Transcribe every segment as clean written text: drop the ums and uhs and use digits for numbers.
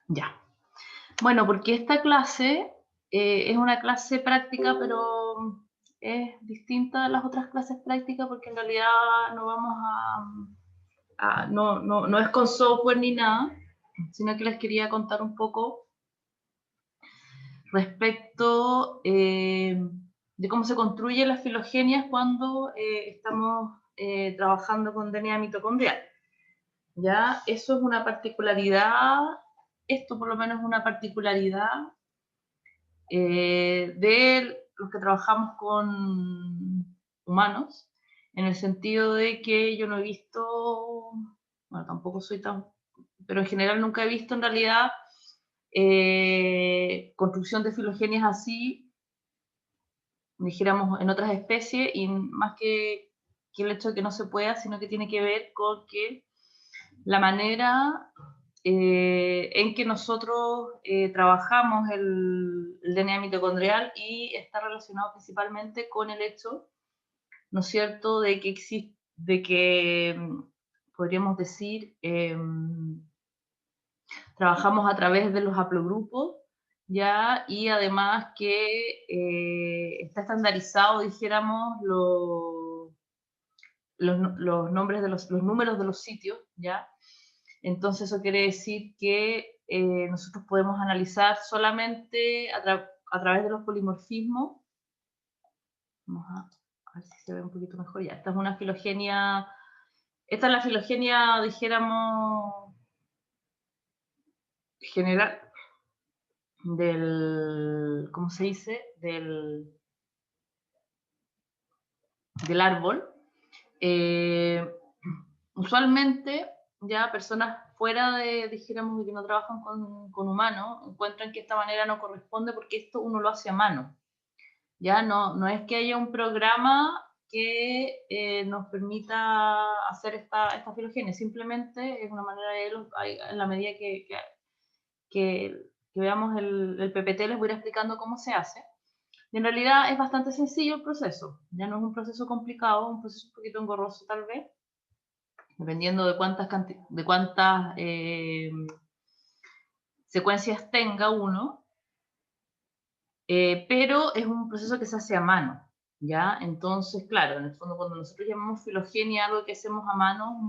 Ya. Bueno, porque esta clase es una clase práctica, pero es distinta de las otras clases prácticas porque en realidad no vamos no es con software ni nada, sino que les quería contar un poco respecto de cómo se construyen las filogenias cuando estamos trabajando con DNA mitocondrial. ¿Ya? Eso es una particularidad, esto por lo menos es una particularidad de los que trabajamos con humanos, en el sentido de que yo no he visto, bueno, tampoco soy tan, pero en general nunca he visto en realidad construcción de filogenias así, dijéramos, en otras especies, y más que el hecho de que no se pueda, sino que tiene que ver con que la manera en que nosotros trabajamos el DNA mitocondrial y está relacionado principalmente con el hecho, ¿no es cierto?, de que existe, de que podríamos decir, trabajamos a través de los haplogrupos, ¿ya? Y además que está estandarizado, dijéramos, los nombres de los números de los sitios, ¿ya? Entonces eso quiere decir que nosotros podemos analizar solamente a través de los polimorfismos. Vamos a ver si se ve un poquito mejor ya. Esta es una filogenia, esta es la filogenia, dijéramos, general del, ¿cómo se dice? Del árbol. Eh, Usualmente ya personas fuera de, dijéramos, de que no trabajan con humanos, encuentran que esta manera no corresponde porque esto uno lo hace a mano. Ya no es que haya un programa que nos permita hacer esta filogenia, simplemente es una manera de, en la medida que veamos el PPT les voy a ir explicando cómo se hace. Y en realidad es bastante sencillo el proceso, ya no es un proceso complicado, un proceso un poquito engorroso tal vez, dependiendo de cuántas secuencias tenga uno, pero es un proceso que se hace a mano, ¿ya? Entonces, claro, en el fondo cuando nosotros llamamos filogenia, algo que hacemos a mano,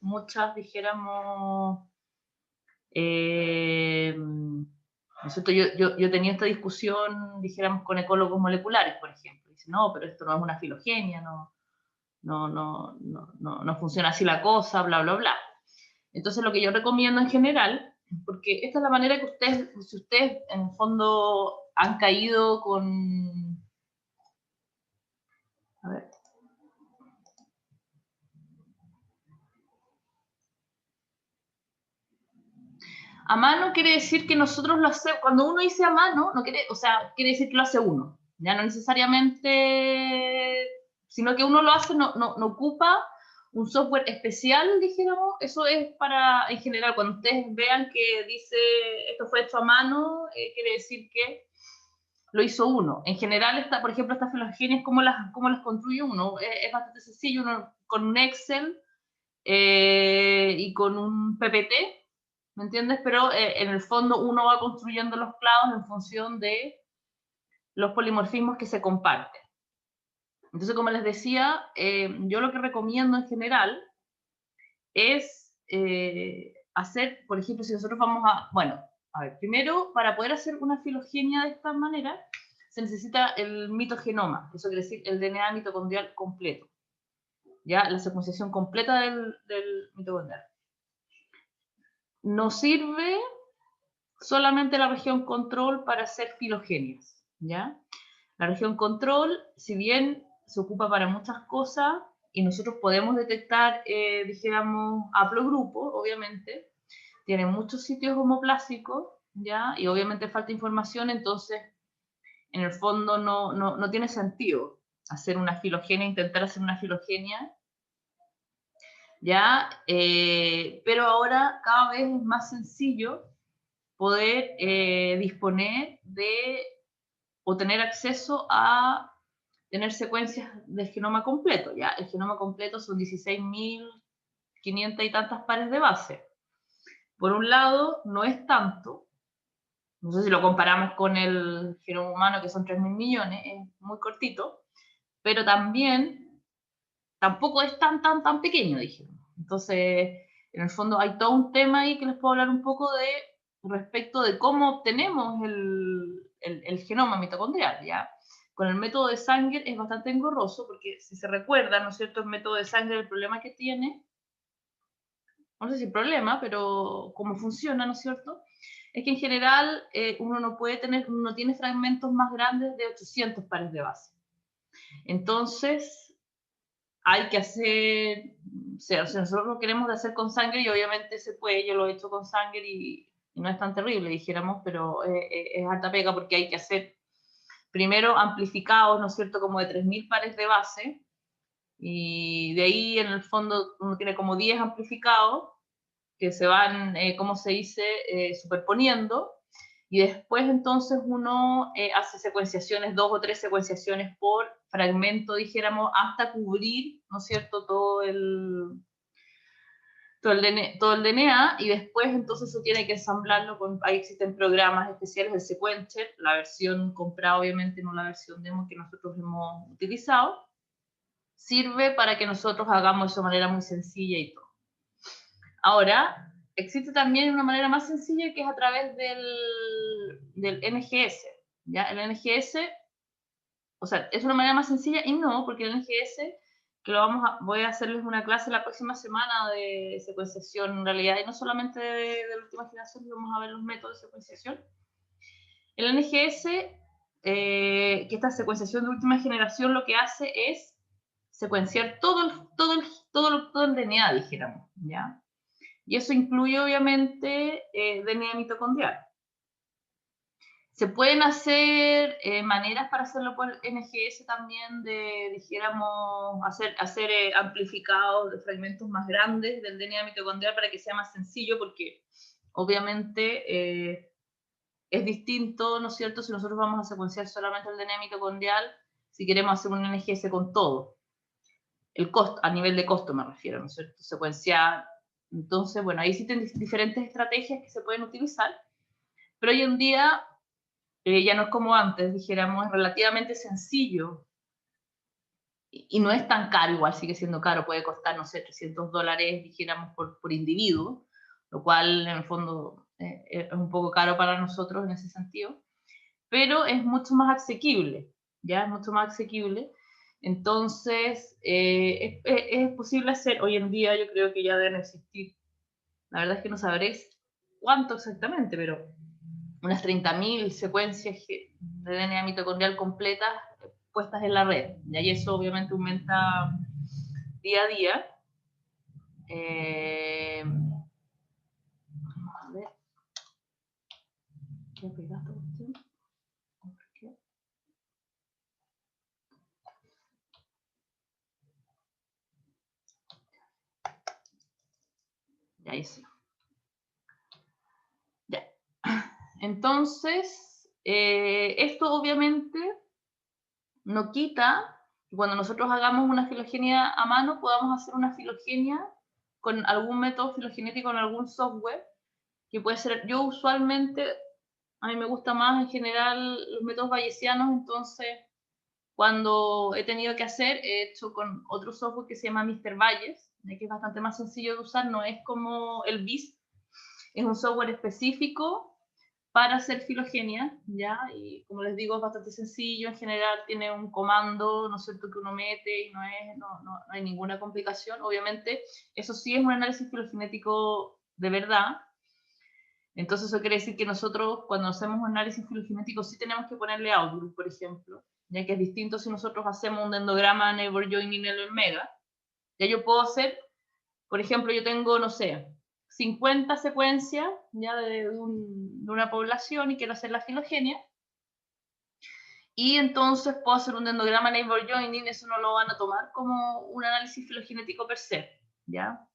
muchas dijéramos, ¿no es cierto? Yo tenía esta discusión, dijéramos, con ecólogos moleculares, por ejemplo. Dicen, no, pero esto no es una filogenia, no funciona así la cosa, bla, bla, bla. Entonces, lo que yo recomiendo en general, porque esta es la manera que ustedes, si ustedes en el fondo han caído con... A ver. A mano quiere decir que nosotros lo hacemos, cuando uno dice a mano, no quiere, o sea, quiere decir que lo hace uno, ya no necesariamente, sino que uno lo hace, no ocupa un software especial, dijéramos, eso es para, en general, cuando ustedes vean que dice, esto fue hecho a mano, quiere decir que lo hizo uno. En general, por ejemplo, estas filogenias, ¿cómo las construye uno? Es bastante sencillo, uno con un Excel y con un PPT, ¿me entiendes? Pero en el fondo uno va construyendo los clavos en función de los polimorfismos que se comparten. Entonces, como les decía, yo lo que recomiendo en general es hacer, por ejemplo, si nosotros vamos a, bueno, a ver, primero, para poder hacer una filogenia de esta manera, se necesita el mitogenoma, eso quiere decir el DNA mitocondrial completo, ya la secuenciación completa del mitocondrial. No sirve solamente la región control para hacer filogenias, ¿ya? La región control, si bien se ocupa para muchas cosas y nosotros podemos detectar, dijéramos, haplogrupos, obviamente, tiene muchos sitios homoplásicos, ¿ya? Y obviamente falta información, entonces, en el fondo no tiene sentido hacer una filogenia, intentar hacer una filogenia, ¿ya? Pero ahora cada vez es más sencillo poder disponer de o tener acceso a tener secuencias del genoma completo. ¿Ya? El genoma completo son 16.500 y tantas pares de base. Por un lado, no es tanto, no sé si lo comparamos con el genoma humano, que son 3.000 millones, es muy cortito, pero también tampoco es tan pequeño, dijimos. Entonces, en el fondo hay todo un tema ahí que les puedo hablar un poco de respecto de cómo obtenemos el genoma mitocondrial, ¿ya? Con el método de Sanger es bastante engorroso, porque si se recuerdan, ¿no es cierto?, el método de Sanger, el problema que tiene, no sé si el problema, pero cómo funciona, ¿no es cierto?, es que en general uno no puede tener, uno tiene fragmentos más grandes de 800 pares de base. Entonces, hay que hacer, o sea, nosotros lo queremos hacer con Sanger y obviamente se puede, yo lo he hecho con Sanger y no es tan terrible, dijéramos, pero es harta pega porque hay que hacer primero amplificados, ¿no es cierto?, como de 3.000 pares de base, y de ahí en el fondo uno tiene como 10 amplificados que se van, ¿cómo se dice?, superponiendo, y después entonces uno hace secuenciaciones, 2 o 3 secuenciaciones por fragmento, dijéramos, hasta cubrir, ¿no es cierto?, todo el DNA, y después entonces eso tiene que ensamblarlo con, ahí existen programas especiales, el Sequencer, la versión comprada obviamente, no la versión demo que nosotros hemos utilizado, sirve para que nosotros hagamos eso de manera muy sencilla y todo. Ahora, existe también una manera más sencilla que es a través del NGS, ¿ya? El NGS, o sea, es una manera más sencilla y no, porque el NGS, que voy a hacerles una clase la próxima semana de secuenciación en realidad, y no solamente de la última generación, vamos a ver los métodos de secuenciación. El NGS, que esta secuenciación de última generación lo que hace es secuenciar todo el DNA, dijéramos, ¿ya? Y eso incluye, obviamente, DNA mitocondrial. Se pueden hacer maneras para hacerlo por NGS también, dijéramos, hacer amplificados de fragmentos más grandes del DNA mitocondrial para que sea más sencillo, porque obviamente es distinto, ¿no es cierto?, si nosotros vamos a secuenciar solamente el DNA mitocondrial, si queremos hacer un NGS con todo. El costo, a nivel de costo me refiero, ¿no es cierto?, secuenciar. Entonces, bueno, ahí existen diferentes estrategias que se pueden utilizar, pero hoy en día ya no es como antes, dijéramos, es relativamente sencillo y no es tan caro, igual sigue siendo caro, puede costar, no sé, $300, dijéramos, por individuo, lo cual en el fondo es un poco caro para nosotros en ese sentido, pero es mucho más asequible, ¿ya? Es mucho más asequible. Entonces, es posible hacer, hoy en día yo creo que ya deben existir, la verdad es que no sabréis cuánto exactamente, pero unas 30.000 secuencias de DNA mitocondrial completas puestas en la red, y eso obviamente aumenta día a día. A ver, ¿qué pegaste usted? Ya, ahí sí. Ya. Entonces, esto obviamente no quita que cuando nosotros hagamos una filogenia a mano, podamos hacer una filogenia con algún método filogenético, con algún software, que puede ser, yo usualmente, a mí me gusta más en general los métodos bayesianos, entonces cuando he tenido que hacer, he hecho con otro software que se llama Mr. Bayes, que es bastante más sencillo de usar, no es como el BIS, es un software específico para hacer filogenia, ¿ya? Y como les digo, es bastante sencillo, en general tiene un comando, ¿no es cierto?, que uno mete y no hay ninguna complicación. Obviamente, eso sí es un análisis filogenético de verdad. Entonces eso quiere decir que nosotros cuando hacemos un análisis filogenético sí tenemos que ponerle outgroup, por ejemplo, ya que es distinto si nosotros hacemos un dendograma neighbor joining en el Omega. Ya yo puedo hacer, por ejemplo, yo tengo, no sé, 50 secuencias ya de una población y quiero hacer la filogenia, y entonces puedo hacer un dendograma neighbor joining, eso no lo van a tomar como un análisis filogenético per se, ¿ya?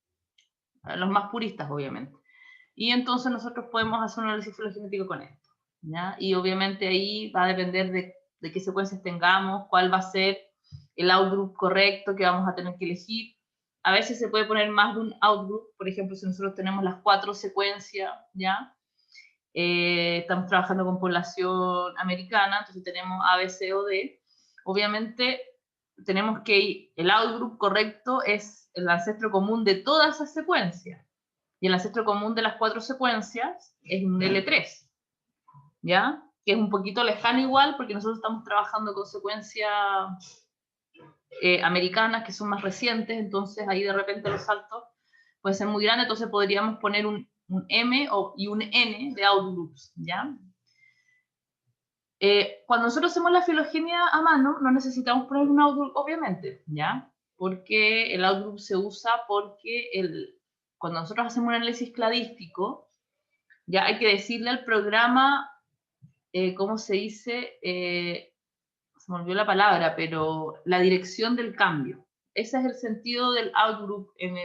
Los más puristas, obviamente. Y entonces nosotros podemos hacer un análisis filogenético con esto, ¿ya? Y obviamente ahí va a depender de qué secuencias tengamos, cuál va a ser el outgroup correcto que vamos a tener que elegir. A veces se puede poner más de un outgroup, por ejemplo, si nosotros tenemos las 4 secuencias, ¿ya? Estamos trabajando con población americana, entonces tenemos A, B, C o D. Obviamente tenemos que el outgroup correcto es el ancestro común de todas esas secuencias. Y el ancestro común de las 4 secuencias es un L3, ¿ya? Que es un poquito lejano igual, porque nosotros estamos trabajando con secuencias americanas que son más recientes, entonces ahí de repente los saltos pueden ser muy grandes, entonces podríamos poner un M y un N de outgroups, ¿ya? Cuando nosotros hacemos la filogenia a mano, no necesitamos poner un outgroup, obviamente, ¿ya? Porque el outgroup se usa porque cuando nosotros hacemos un análisis cladístico, ya hay que decirle al programa, ¿cómo se dice? Se me olvidó la palabra, pero la dirección del cambio. Ese es el sentido del outgroup en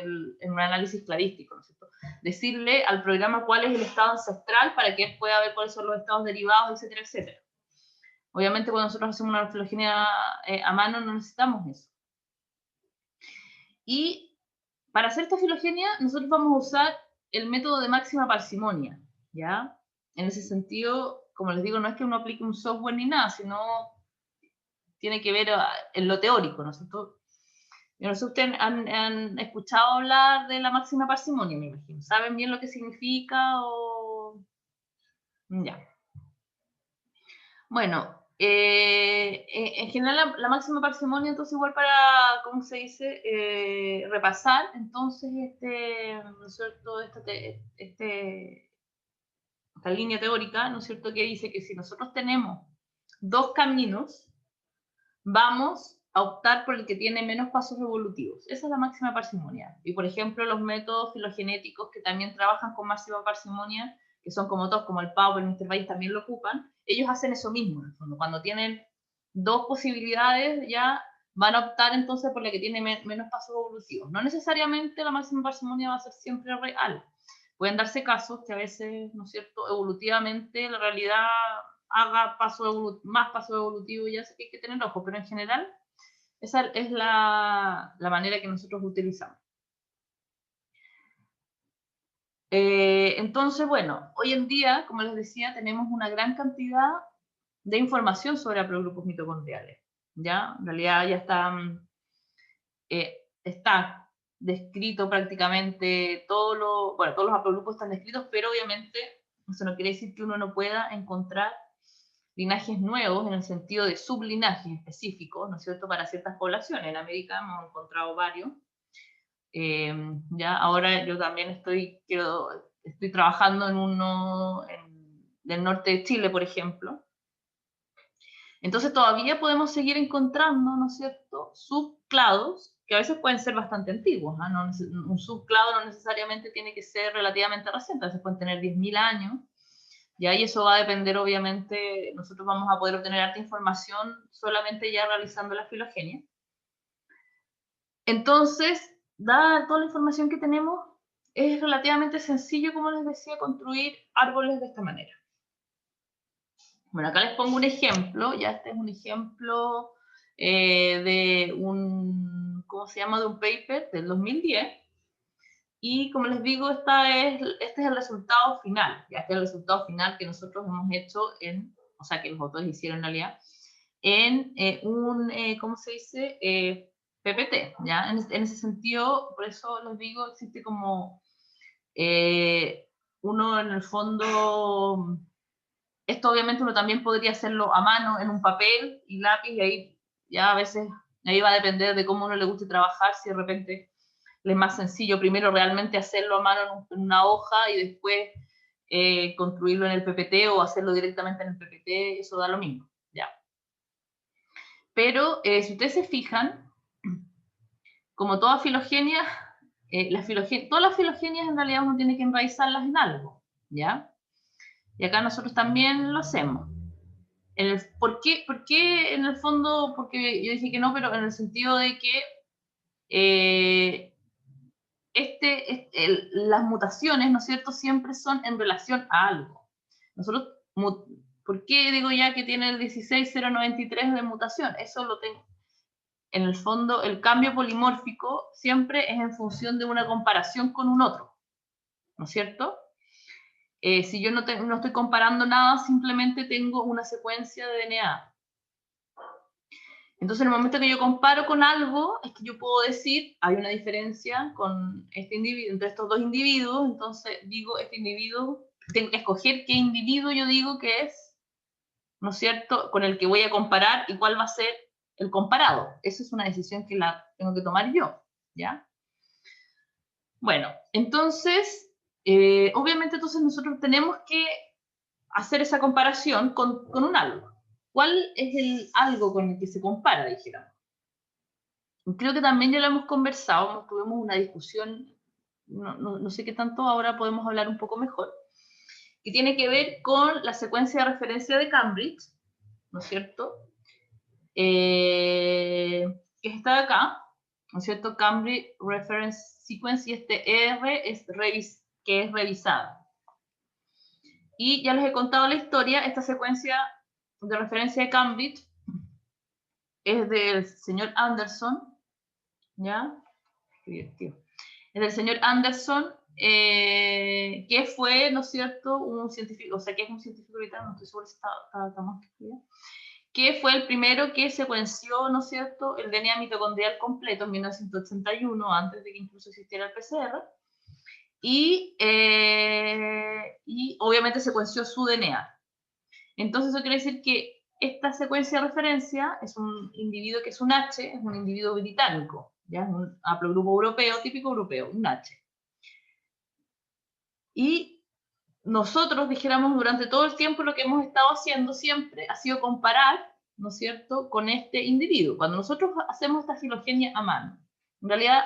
un análisis cladístico, ¿no es cierto? Decirle al programa cuál es el estado ancestral para que pueda ver cuáles son los estados derivados, etcétera, etcétera. Obviamente cuando nosotros hacemos una filogenia a mano no necesitamos eso. Y para hacer esta filogenia nosotros vamos a usar el método de máxima parsimonia, ¿ya? En ese sentido, como les digo, no es que uno aplique un software ni nada, sino tiene que ver en lo teórico, ¿no es cierto? No sé si ustedes han escuchado hablar de la máxima parsimonia, me imagino. ¿Saben bien lo que significa o...? Ya. Bueno, en general la máxima parsimonia, entonces igual para, ¿cómo se dice? Repasar, entonces, ¿no es cierto? Esta línea teórica, ¿no es cierto? Que dice que si nosotros tenemos 2 caminos, vamos a optar por el que tiene menos pasos evolutivos. Esa es la máxima parsimonia. Y, por ejemplo, los métodos filogenéticos que también trabajan con máxima parsimonia, que son como todos, como el PAU, el Mr. Bayes también lo ocupan, ellos hacen eso mismo, en el fondo. Cuando tienen 2 posibilidades, ya van a optar entonces por la que tiene menos pasos evolutivos. No necesariamente la máxima parsimonia va a ser siempre real. Pueden darse casos que a veces, ¿no es cierto?, evolutivamente la realidad haga más pasos evolutivos, ya sé que hay que tener ojo, pero en general esa es la manera que nosotros utilizamos. Entonces, bueno, hoy en día, como les decía, tenemos una gran cantidad de información sobre haplogrupos mitocondriales, ¿ya? En realidad ya está descrito prácticamente todos los haplogrupos están descritos, pero obviamente eso no quiere decir que uno no pueda encontrar linajes nuevos en el sentido de sublinajes específicos, ¿no es cierto?, para ciertas poblaciones. En América hemos encontrado varios. Ya ahora yo también estoy trabajando en uno del norte de Chile, por ejemplo. Entonces todavía podemos seguir encontrando, ¿no es cierto?, subclados que a veces pueden ser bastante antiguos, ¿eh? Un subclado no necesariamente tiene que ser relativamente reciente, a veces pueden tener 10.000 años, y ahí eso va a depender, obviamente, nosotros vamos a poder obtener harta información solamente ya realizando la filogenia. Entonces, dada toda la información que tenemos, es relativamente sencillo, como les decía, construir árboles de esta manera. Bueno, acá les pongo un ejemplo, ya este es un ejemplo de ¿cómo se llama?, de un paper del 2010, y como les digo, este es el resultado final, ya este es el resultado final que nosotros hemos hecho o sea, que los autores hicieron en realidad, en ¿cómo se dice?, PPT, ¿ya? En ese sentido, por eso les digo, existe como uno en el fondo, esto obviamente uno también podría hacerlo a mano en un papel y lápiz, y ahí ya a veces, ahí va a depender de cómo uno le guste trabajar, si de repente le es más sencillo primero realmente hacerlo a mano en una hoja y después construirlo en el PPT o hacerlo directamente en el PPT, eso da lo mismo, ¿ya? Pero si ustedes se fijan, como toda filogenia, todas las filogenias en realidad uno tiene que enraizarlas en algo, ¿ya? Y acá nosotros también lo hacemos. ¿Por qué en el fondo? Porque yo dije que no, pero en el sentido de que las mutaciones, ¿no es cierto?, siempre son en relación a algo. Nosotros, ¿por qué digo ya que tiene el 16093 de mutación? Eso lo tengo. en el fondo, el cambio polimórfico siempre es en función de una comparación con un otro, ¿no es cierto? Si yo no estoy comparando nada, simplemente tengo una secuencia de DNA. Entonces, en el momento que yo comparo con algo, es que yo puedo decir, hay una diferencia con este individuo, entre estos dos individuos, entonces digo, este individuo, tengo que escoger qué individuo yo digo que es, ¿no es cierto?, con el que voy a comparar y cuál va a ser el comparado. Esa es una decisión que la tengo que tomar yo, ¿ya? Bueno, entonces, obviamente entonces nosotros tenemos que hacer esa comparación con un algo. ¿Cuál es el algo con el que se compara, dijéramos? Creo que también ya lo hemos conversado, tuvimos una discusión, no sé qué tanto ahora podemos hablar un poco mejor, que tiene que ver con la secuencia de referencia de Cambridge, ¿no es cierto? Que está acá, ¿no es cierto? Cambridge Reference Sequence, y este R es que es revisada. Y ya les he contado la historia, esta secuencia de referencia de Cambridge es del señor Anderson, ¿ya? Es del señor Anderson, que fue, ¿no es cierto?, un científico, o sea, que es un científico británico, no estoy segura si está más que fue el primero que secuenció, ¿no es cierto?, el DNA mitocondrial completo en 1981, antes de que incluso existiera el PCR, y obviamente secuenció su DNA. Entonces eso quiere decir que esta secuencia de referencia es un individuo que es un H, es un individuo británico, ¿ya? Es un haplogrupo europeo, típico europeo, un H. Y nosotros, dijéramos, durante todo el tiempo lo que hemos estado haciendo siempre ha sido comparar, ¿no es cierto?, con este individuo. Cuando nosotros hacemos esta filogenia a mano, en realidad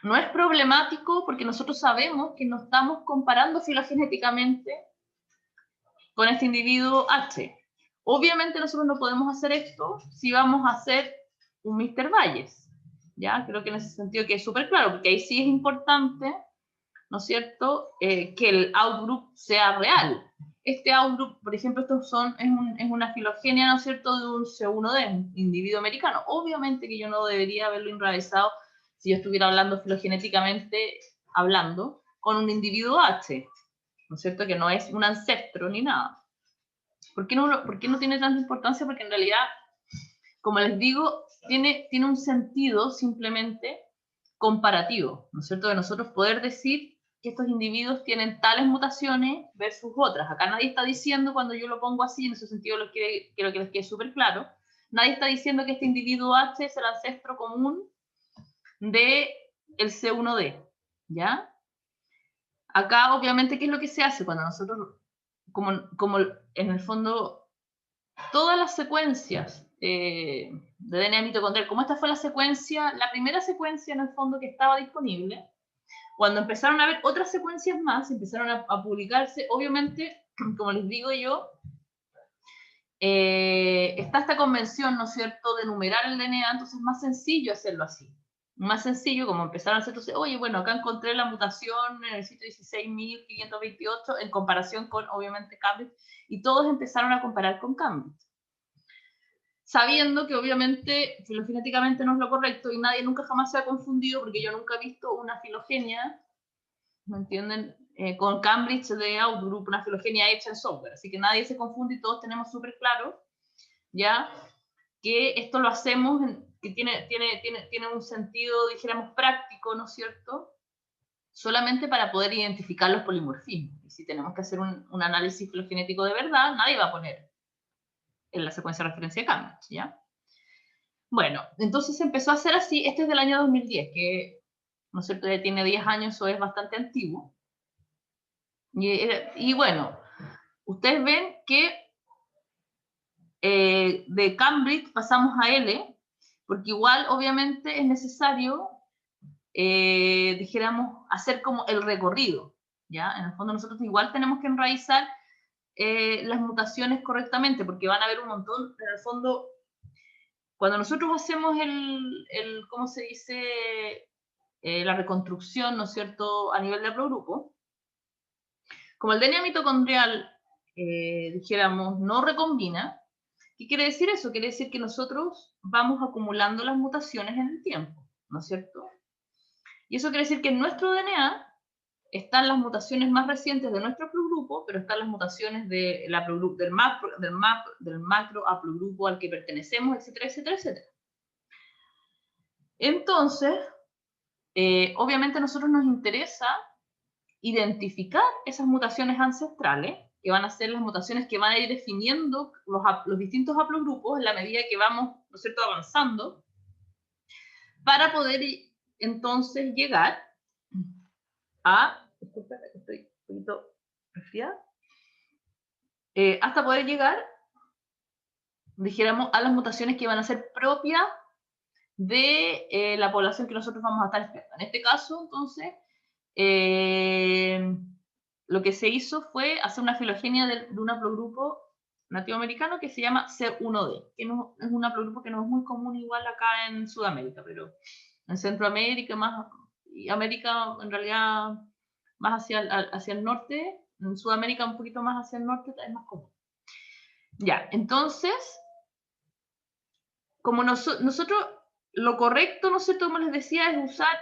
no es problemático porque nosotros sabemos que no estamos comparando filogenéticamente con este individuo H. Obviamente nosotros no podemos hacer esto si vamos a hacer un Mr. Bayes, ¿ya? Creo que en ese sentido que es súper claro, porque ahí sí es importante, ¿no es cierto?, que el outgroup sea real. Este outgroup, por ejemplo, es una filogenia, ¿no es cierto?, de un C1D, un individuo americano. Obviamente que yo no debería haberlo enraizado si yo estuviera hablando filogenéticamente, hablando con un individuo H, ¿no es cierto?, que no es un ancestro ni nada. ¿Por qué no tiene tanta importancia? Porque en realidad, como les digo, tiene un sentido simplemente comparativo, ¿no es cierto?, de nosotros poder decir que estos individuos tienen tales mutaciones versus otras. Acá nadie está diciendo, cuando yo lo pongo así, en ese sentido quiero que les quede súper claro, nadie está diciendo que este individuo H es el ancestro común del C1D, ¿ya? Acá, obviamente, ¿qué es lo que se hace? Cuando nosotros, como en el fondo, todas las secuencias de DNA mitocondrial, como esta fue la primera secuencia, en el fondo, que estaba disponible, cuando empezaron a haber otras secuencias más, empezaron a publicarse, obviamente, como les digo yo, está esta convención, ¿no es cierto?, de numerar el DNA, entonces es más sencillo hacerlo así. Más sencillo, como empezaron a hacer, entonces, oye, bueno, acá encontré la mutación en el sitio 16.528 en comparación con, obviamente, Cambridge, y todos empezaron a comparar con Cambridge, sabiendo que obviamente filogenéticamente no es lo correcto y nadie nunca jamás se ha confundido, porque yo nunca he visto una filogenia, ¿me entienden?, con Cambridge de Outgroup, una filogenia hecha en software, así que nadie se confunde y todos tenemos súper claro, ¿ya?, que esto lo hacemos, que tiene un sentido, dijéramos, práctico, ¿no es cierto?, solamente para poder identificar los polimorfismos. Y si tenemos que hacer un análisis filogenético de verdad, nadie va a poner en la secuencia de referencia de Cambridge, ¿ya? Bueno, entonces se empezó a hacer así. Este es del año 2010, que, ¿no es cierto?, ya tiene 10 años o es bastante antiguo. Y bueno, ustedes ven que de Cambridge pasamos a L, porque igual obviamente es necesario, dijéramos, hacer como el recorrido, ¿ya? En el fondo nosotros igual tenemos que enraizar las mutaciones correctamente, porque van a haber un montón, en el fondo, cuando nosotros hacemos ¿cómo se dice?, la reconstrucción, ¿no es cierto?, a nivel de haplogrupo, como el DNA mitocondrial, dijéramos, no recombina, ¿Qué quiere decir eso? Quiere decir que nosotros vamos acumulando las mutaciones en el tiempo, ¿no es cierto? Y eso quiere decir que en nuestro DNA están las mutaciones más recientes de nuestro haplogrupo, pero están las mutaciones del macro haplogrupo al que pertenecemos, etcétera, etcétera, etcétera. Entonces, obviamente a nosotros nos interesa identificar esas mutaciones ancestrales, que van a ser las mutaciones que van a ir definiendo los distintos haplogrupos en la medida que vamos, ¿no es cierto?, avanzando, para poder entonces llegar a... Disculpa, estoy un poquito resfriada. Hasta poder llegar, dijéramos, a las mutaciones que van a ser propias de la población que nosotros vamos a estar estudiando. En este caso, entonces, lo que se hizo fue hacer una filogenia de un haplogrupo nativo americano que se llama C1D, que no, es un haplogrupo que no es muy común igual acá en Sudamérica, pero en Centroamérica más, y América en realidad más hacia el norte, en Sudamérica un poquito más hacia el norte es más común. Ya, entonces, como nosotros, lo correcto, ¿no es cierto?, como les decía, es usar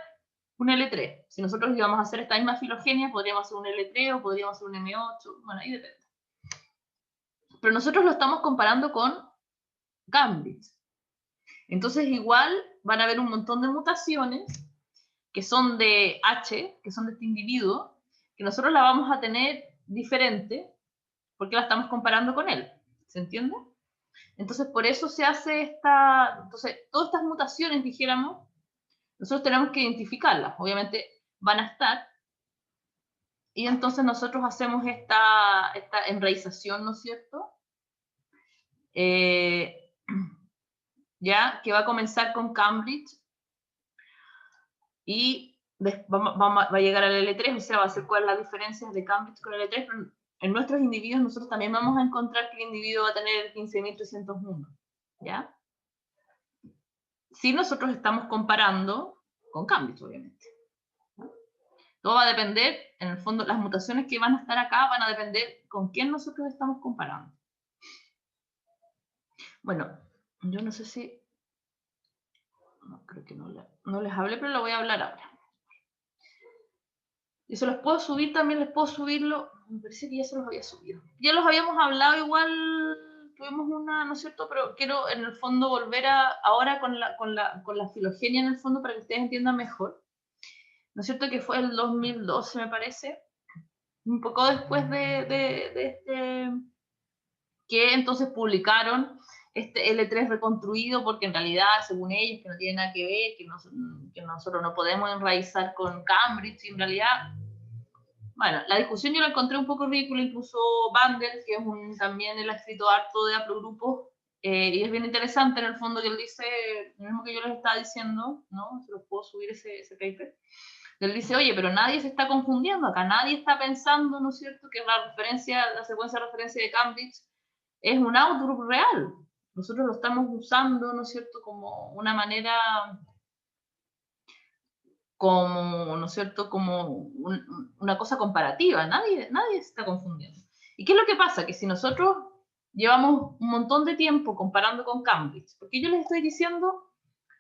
un L3. Si nosotros íbamos a hacer esta misma filogenia, podríamos hacer un L3 o podríamos hacer un M8, bueno, ahí depende. Pero nosotros lo estamos comparando con Cambridge. Entonces igual van a haber un montón de mutaciones que son de H, que son de este individuo, que nosotros la vamos a tener diferente porque la estamos comparando con él. ¿Se entiende? Entonces por eso se hace esta... Entonces todas estas mutaciones, dijéramos, nosotros tenemos que identificarlas. Obviamente van a estar. Y entonces nosotros hacemos esta enraización, ¿no es cierto? Ya, que va a comenzar con Cambridge y va a llegar al L3, o sea, va a ser cuál es la diferencia de Cambridge con el L3, pero en nuestros individuos nosotros también vamos a encontrar que el individuo va a tener 15.301, ¿ya? Si nosotros estamos comparando con Cambridge, obviamente. Todo va a depender, en el fondo, las mutaciones que van a estar acá van a depender con quién nosotros estamos comparando. Bueno, yo no sé si... No, creo que no les hablé, pero lo voy a hablar ahora. Y se los puedo subir también, les puedo subirlo. Me parece que ya se los había subido. Ya los habíamos hablado igual, tuvimos una, ¿no es cierto? Pero quiero en el fondo volver ahora con la filogenia en el fondo para que ustedes entiendan mejor. ¿No es cierto? Que fue el 2012, me parece. Un poco después de este... que entonces publicaron este L3 reconstruido, porque en realidad, según ellos, que no tiene nada que ver, que nosotros no podemos enraizar con Cambridge, y en realidad, bueno, la discusión yo la encontré un poco ridícula, incluso Bandel, que es también él ha escrito harto de haplogrupos, y es bien interesante en el fondo que él dice, lo mismo que yo les estaba diciendo, ¿no? Se los puedo subir ese paper. Él dice, oye, pero nadie se está confundiendo acá, nadie está pensando, ¿no es cierto?, que la secuencia de referencia de Cambridge es un outgroup real. Nosotros lo estamos usando, ¿no es cierto?, como una manera, como, ¿no es cierto?, como una cosa comparativa. Nadie se está confundiendo. ¿Y qué es lo que pasa? Que si nosotros llevamos un montón de tiempo comparando con Cambridge, porque yo les estoy diciendo,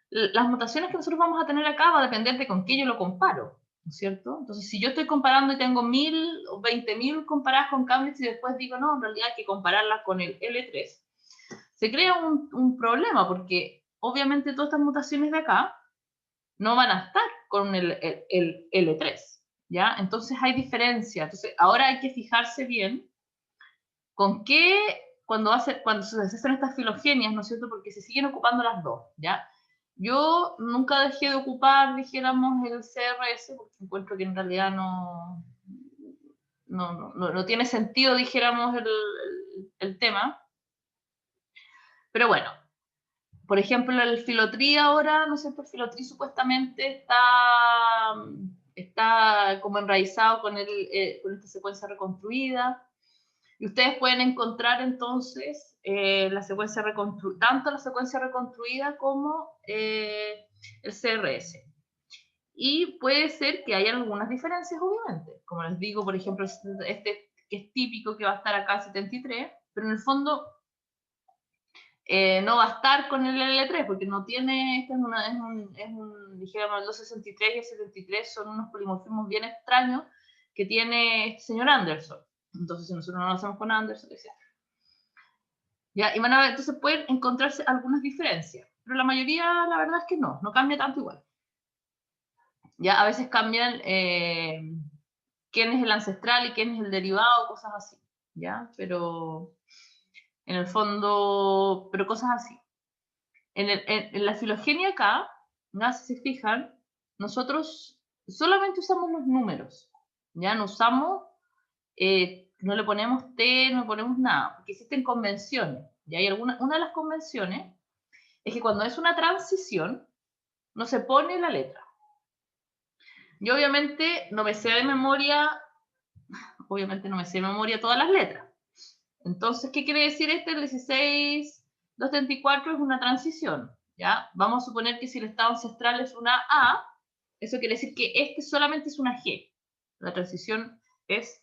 las mutaciones que nosotros vamos a tener acá va a depender de con qué yo lo comparo, ¿no es cierto? Entonces, si yo estoy comparando y tengo 1000 o 20.000 comparadas con Cambridge y después digo, no, en realidad hay que compararlas con el L3, se crea un problema porque obviamente todas estas mutaciones de acá no van a estar con el L3, ¿ya? Entonces hay diferencia. Entonces, ahora hay que fijarse bien con qué, cuando se hacen estas filogenias, ¿no es cierto? Porque se siguen ocupando las dos, ¿ya? Yo nunca dejé de ocupar, dijéramos, el CRS, porque encuentro que en realidad no tiene sentido, dijéramos, el tema. Pero bueno, por ejemplo, el Filotri ahora, ¿no es cierto? El Filotri supuestamente está como enraizado con esta secuencia reconstruida. Y ustedes pueden encontrar entonces la secuencia tanto la secuencia reconstruida como el CRS. Y puede ser que haya algunas diferencias, obviamente. Como les digo, por ejemplo, este que es típico, que va a estar acá 73, pero en el fondo no va a estar con el L3 porque no tiene, dijéramos, el 263 y el 73 son unos polimorfismos bien extraños que tiene este señor Anderson. Entonces, si nosotros no lo hacemos con Anderson, etc. ¿Ya? Y van a ver, entonces pueden encontrarse algunas diferencias, pero la mayoría, la verdad es que no cambia tanto igual. Ya a veces cambian quién es el ancestral y quién es el derivado, cosas así, ¿ya? Pero en el fondo, pero cosas así. En la filogenia acá, ¿no? Si se fijan, nosotros solamente usamos los números, ¿ya? No usamos, no le ponemos T, no le ponemos nada, porque existen convenciones, ¿ya? Y una de las convenciones es que cuando es una transición, no se pone la letra. Yo obviamente no me sé de memoria, todas las letras. Entonces, ¿qué quiere decir este? El 16.234 es una transición, ¿ya? Vamos a suponer que si el estado ancestral es una A, eso quiere decir que este solamente es una G. La transición es...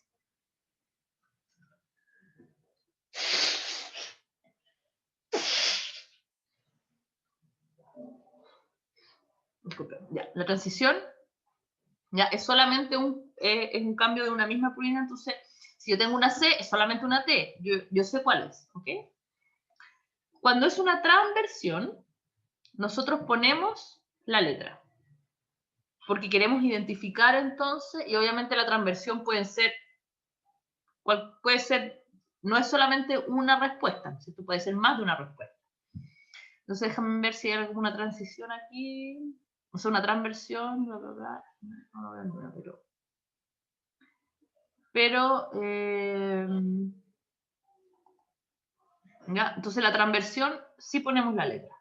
Disculpen, ya. La transición ya es solamente es un cambio de una misma purina, entonces si yo tengo una C, es solamente una T, yo sé cuál es, ¿ok? Cuando es una transversión, nosotros ponemos la letra, porque queremos identificar entonces, y obviamente la transversión puede ser, no es solamente una respuesta, ¿cierto? Puede ser más de una respuesta. Entonces déjame ver si hay alguna transición aquí, o sea, una transversión, bla, bla, bla. No lo veo ninguna, pero ¿ya? Entonces la transversión sí ponemos la letra.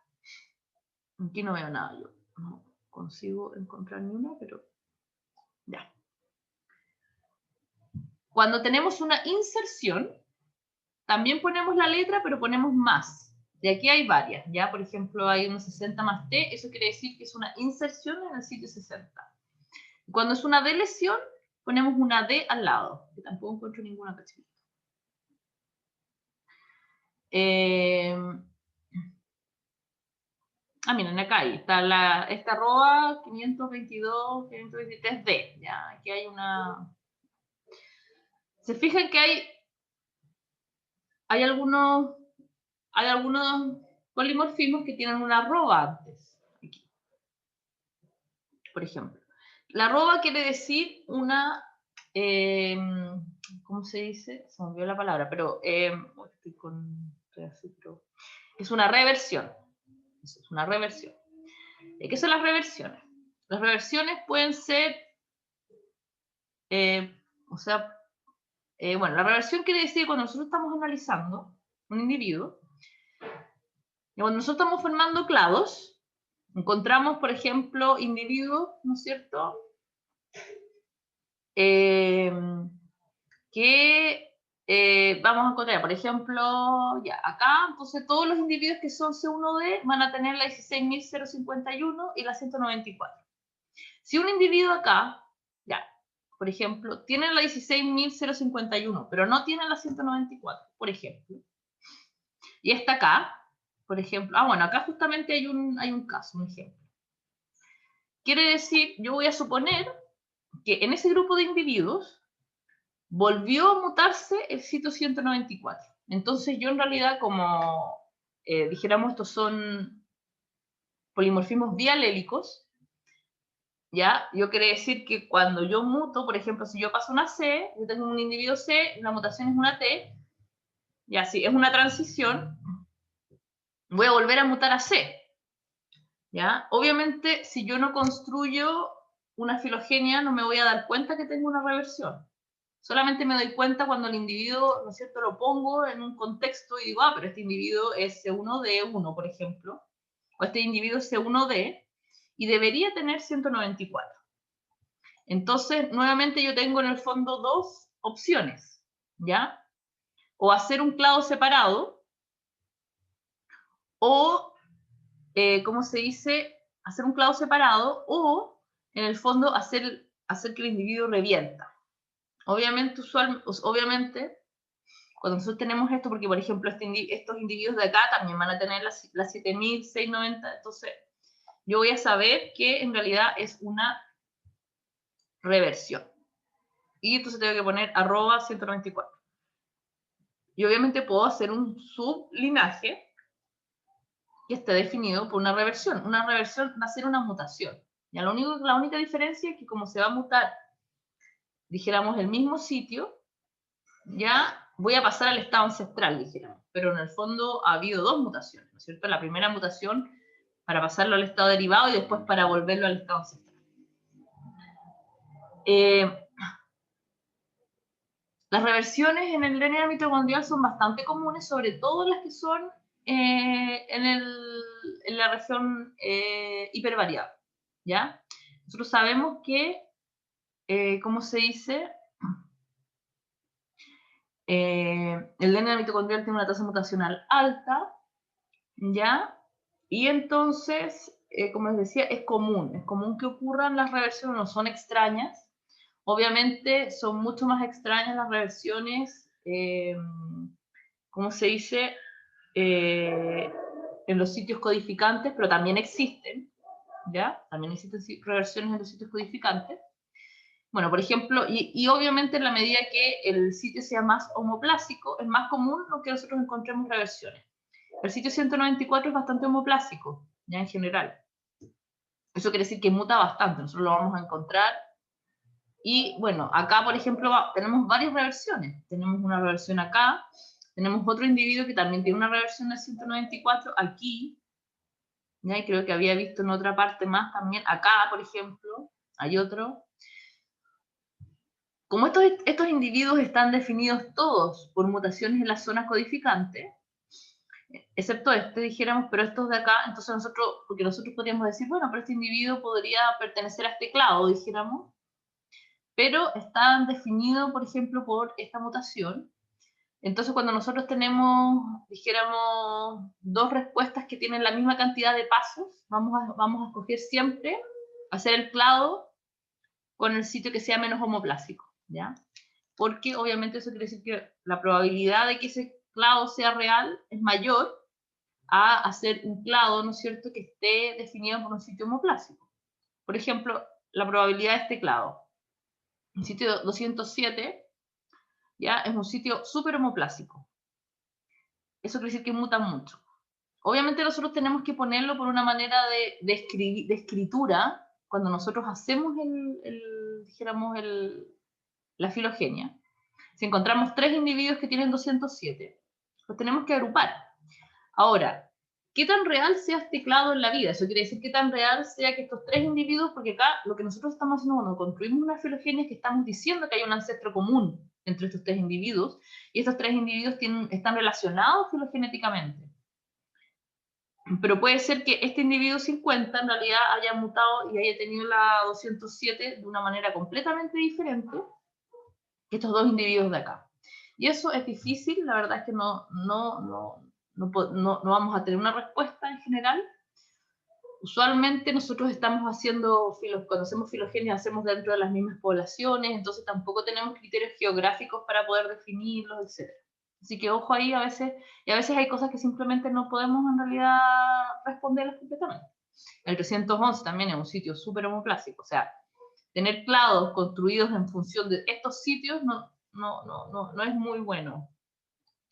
Aquí no veo nada yo, no consigo encontrar ni una, pero ya. Cuando tenemos una inserción, también ponemos la letra, pero ponemos más. Y aquí hay varias, ¿ya? Por ejemplo, hay una 60 más T, eso quiere decir que es una inserción en el sitio 60. Cuando es una delesión, ponemos una D al lado, que tampoco encuentro ninguna cachita. Miren, acá está esta arroba 522, 523D, ¿ya? Aquí hay una... Se fijan que hay algunos polimorfismos que tienen una arroba antes, aquí, por ejemplo. La arroba quiere decir una, ¿cómo se dice? Se me olvidó la palabra, pero es una reversión. Es una reversión. ¿Qué son las reversiones? Las reversiones pueden ser, bueno, la reversión quiere decir que cuando nosotros estamos analizando un individuo, y cuando nosotros estamos formando clados, encontramos, por ejemplo, individuos, ¿no es cierto?, que vamos a encontrar, por ejemplo, ya acá, entonces todos los individuos que son C1D van a tener la 16.051 y la 194. Si un individuo acá, ya, por ejemplo, tiene la 16.051, pero no tiene la 194, por ejemplo, y está acá, por ejemplo, bueno, acá justamente hay un caso, un ejemplo. Quiere decir, yo voy a suponer que en ese grupo de individuos volvió a mutarse el sitio 194. Entonces yo en realidad, como dijéramos, estos son polimorfismos bialélicos, ¿ya? Yo quiere decir que cuando yo muto, por ejemplo, si yo paso una C, yo tengo un individuo C, la mutación es una T, ya si es una transición, voy a volver a mutar a C, ¿ya? Obviamente, si yo no construyo una filogenia, no me voy a dar cuenta que tengo una reversión. Solamente me doy cuenta cuando el individuo, ¿no es cierto?, lo pongo en un contexto y digo, pero este individuo es C1D1, por ejemplo, o este individuo es C1D, y debería tener 194. Entonces, nuevamente yo tengo en el fondo dos opciones, ¿ya? O hacer un clado separado, o, ¿cómo se dice? Hacer un clado separado, o, en el fondo, hacer que el individuo revienta. Obviamente, cuando nosotros tenemos esto, porque por ejemplo estos individuos de acá también van a tener las 7690, entonces yo voy a saber que en realidad es una reversión. Y entonces tengo que poner @194. Y obviamente puedo hacer un sublinaje que esté definido por una reversión. Una reversión va a ser una mutación. Ya la única diferencia es que como se va a mutar, dijéramos, el mismo sitio, ya voy a pasar al estado ancestral, dijéramos. Pero en el fondo ha habido dos mutaciones, ¿no es cierto? La primera mutación para pasarlo al estado derivado y después para volverlo al estado ancestral. Las reversiones en el DNA mitocondrial son bastante comunes, sobre todo las que son en la región hipervariable, ¿ya? Nosotros sabemos que, ¿cómo se dice? El DNA mitocondrial tiene una tasa mutacional alta, ¿ya? Y entonces, como les decía, es común que ocurran las reversiones, no son extrañas. Obviamente son mucho más extrañas las reversiones, ¿cómo se dice? En los sitios codificantes, pero también existen, ¿ya? También existen reversiones en los sitios codificantes. Bueno, por ejemplo, y obviamente en la medida que el sitio sea más homoplásico, es más común que nosotros encontremos reversiones. El sitio 194 es bastante homoplásico, ya en general. Eso quiere decir que muta bastante, nosotros lo vamos a encontrar. Y bueno, acá, por ejemplo, tenemos varias reversiones. Tenemos una reversión acá, tenemos otro individuo que también tiene una reversión del 194 aquí, ¿ya? Y creo que había visto en otra parte más también. Acá, por ejemplo, hay otro. Como estos individuos están definidos todos por mutaciones en las zonas codificantes, excepto este, dijéramos, pero estos de acá, entonces nosotros, porque nosotros podríamos decir, bueno, pero este individuo podría pertenecer a este clado, dijéramos, pero están definidos, por ejemplo, por esta mutación. Entonces, cuando nosotros tenemos, dijéramos, dos respuestas que tienen la misma cantidad de pasos, vamos a escoger siempre hacer el clado con el sitio que sea menos homoplásico, ¿ya? Porque obviamente eso quiere decir que la probabilidad de que ese clado sea real es mayor a hacer un clado, ¿no es cierto?, que esté definido por un sitio homoplásico. Por ejemplo, la probabilidad de este clado. El sitio 207, ¿ya? Es un sitio súper homoplásico. Eso quiere decir que muta mucho. Obviamente nosotros tenemos que ponerlo por una manera de escritura, cuando nosotros hacemos dijéramos, la filogenia. Si encontramos 3 individuos que tienen 207, los tenemos que agrupar. Ahora, ¿qué tan real sea este clado en la vida? Eso quiere decir qué tan real sea que estos 3 individuos, porque acá lo que nosotros estamos haciendo cuando construimos una filogenia es que estamos diciendo que hay un ancestro común entre estos 3 individuos, y estos 3 individuos están relacionados filogenéticamente. Pero puede ser que este individuo 50 en realidad haya mutado y haya tenido la 207 de una manera completamente diferente que estos dos individuos de acá. Y eso es difícil, la verdad es que no vamos a tener una respuesta en general. Usualmente nosotros estamos haciendo, cuando hacemos filogenia, hacemos dentro de las mismas poblaciones, entonces tampoco tenemos criterios geográficos para poder definirlos, etc. Así que ojo ahí, a veces hay cosas que simplemente no podemos en realidad responderlas completamente. El 311 también es un sitio súper homoplásico, o sea, tener clados construidos en función de estos sitios no es muy bueno.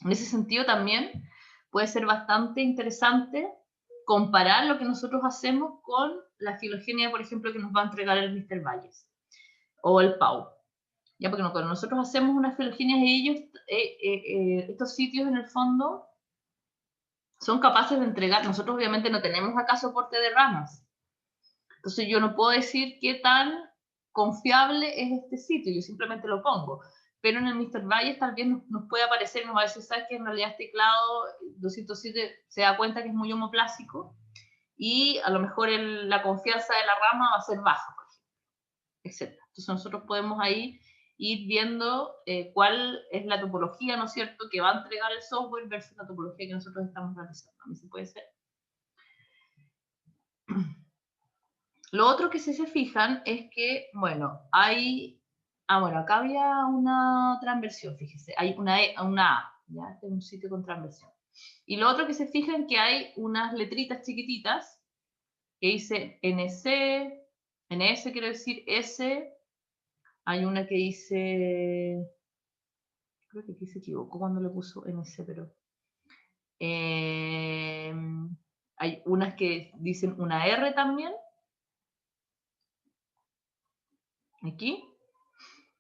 En ese sentido también puede ser bastante interesante comparar lo que nosotros hacemos con la filogenia, por ejemplo, que nos va a entregar el Mr. Valles o el Pau. Ya, porque cuando nosotros hacemos unas filogenias, estos sitios en el fondo son capaces de entregar. Nosotros obviamente no tenemos acá soporte de ramas. Entonces yo no puedo decir qué tan confiable es este sitio, yo simplemente lo pongo. Pero en el Mr. Valles tal vez nos puede aparecer, nos va a decir, ¿sabes que en realidad este clado 207 se da cuenta que es muy homoplásico? Y a lo mejor la confianza de la rama va a ser baja, por ejemplo, etc. Entonces nosotros podemos ahí ir viendo cuál es la topología, ¿no es cierto?, que va a entregar el software versus la topología que nosotros estamos realizando. A mí se puede ser. Lo otro que si se fijan es que, bueno, hay bueno, acá había una transversión, fíjese, hay una A, ¿ya? Este es un sitio con transversión. Y lo otro que se fijan que hay unas letritas chiquititas que dice NC, NS quiere decir S, hay una que dice, creo que aquí se equivocó cuando le puso NC, pero hay unas que dicen una R también, aquí,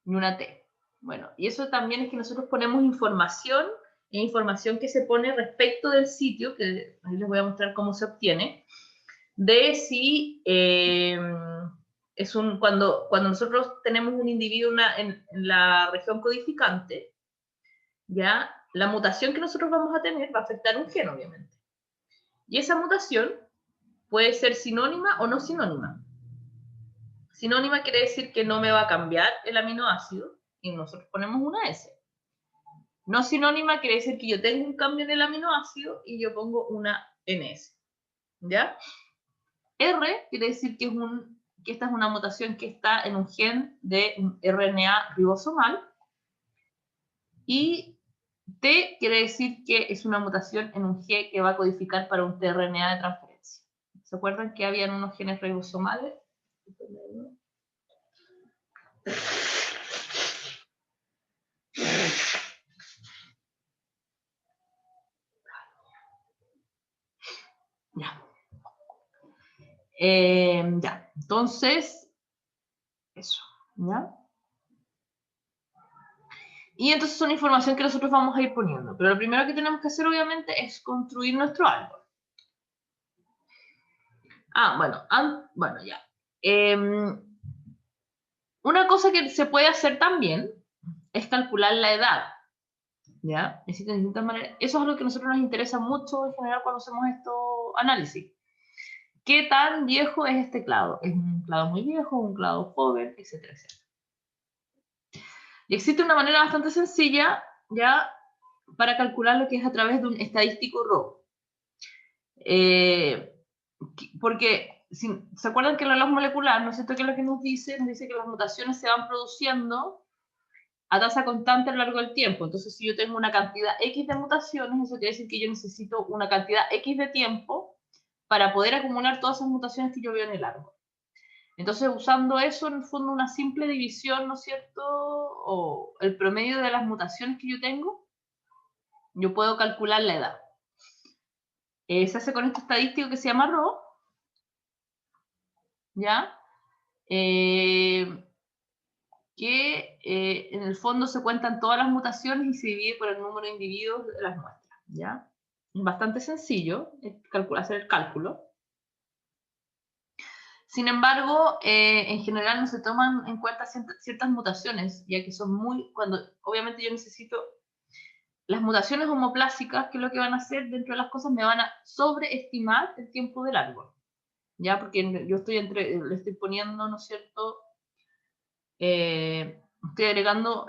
y una T. Bueno, y eso también es que nosotros ponemos información, e información que se pone respecto del sitio, que ahí les voy a mostrar cómo se obtiene, de si cuando nosotros tenemos un individuo en la región codificante, ya la mutación que nosotros vamos a tener va a afectar un gen, obviamente. Y esa mutación puede ser sinónima o no sinónima. Sinónima quiere decir que no me va a cambiar el aminoácido y nosotros ponemos una S. No sinónima quiere decir que yo tengo un cambio en el aminoácido y yo pongo una NS. ¿Ya? R quiere decir que esta es una mutación que está en un gen de RNA ribosomal. Y T quiere decir que es una mutación en un G que va a codificar para un tRNA de transferencia. ¿Se acuerdan que habían unos genes ribosomales? Ya. Ya, entonces, eso, ¿ya? Y entonces es una información que nosotros vamos a ir poniendo. Pero lo primero que tenemos que hacer, obviamente, es construir nuestro árbol. Bueno, ya. Una cosa que se puede hacer también es calcular la edad. ¿Ya? Existen distintas maneras. Eso es algo que a nosotros nos interesa mucho en general cuando hacemos estos análisis. ¿Qué tan viejo es este clado? ¿Es un clado muy viejo, un clado joven, etcétera, etcétera? Y existe una manera bastante sencilla, ya, para calcular lo que es a través de un estadístico RAW. Porque, ¿se acuerdan que el reloj molecular, no es cierto, que es lo que nos dice? Nos dice que las mutaciones se van produciendo a tasa constante a lo largo del tiempo. Entonces, si yo tengo una cantidad X de mutaciones, eso quiere decir que yo necesito una cantidad X de tiempo para poder acumular todas esas mutaciones que yo veo en el árbol. Entonces, usando eso, en el fondo, una simple división, ¿no es cierto?, o el promedio de las mutaciones que yo tengo, yo puedo calcular la edad. Se hace con este estadístico que se llama RAW, ¿ya? Que en el fondo se cuentan todas las mutaciones y se divide por el número de individuos de las muestras, ¿ya? Es bastante sencillo hacer el cálculo. Sin embargo, en general no se toman en cuenta ciertas mutaciones, ya que son obviamente yo necesito, las mutaciones homoplásicas, que es lo que van a hacer dentro de las cosas, me van a sobreestimar el tiempo del árbol, ¿ya? Porque yo le estoy poniendo, ¿no es cierto?, estoy agregando,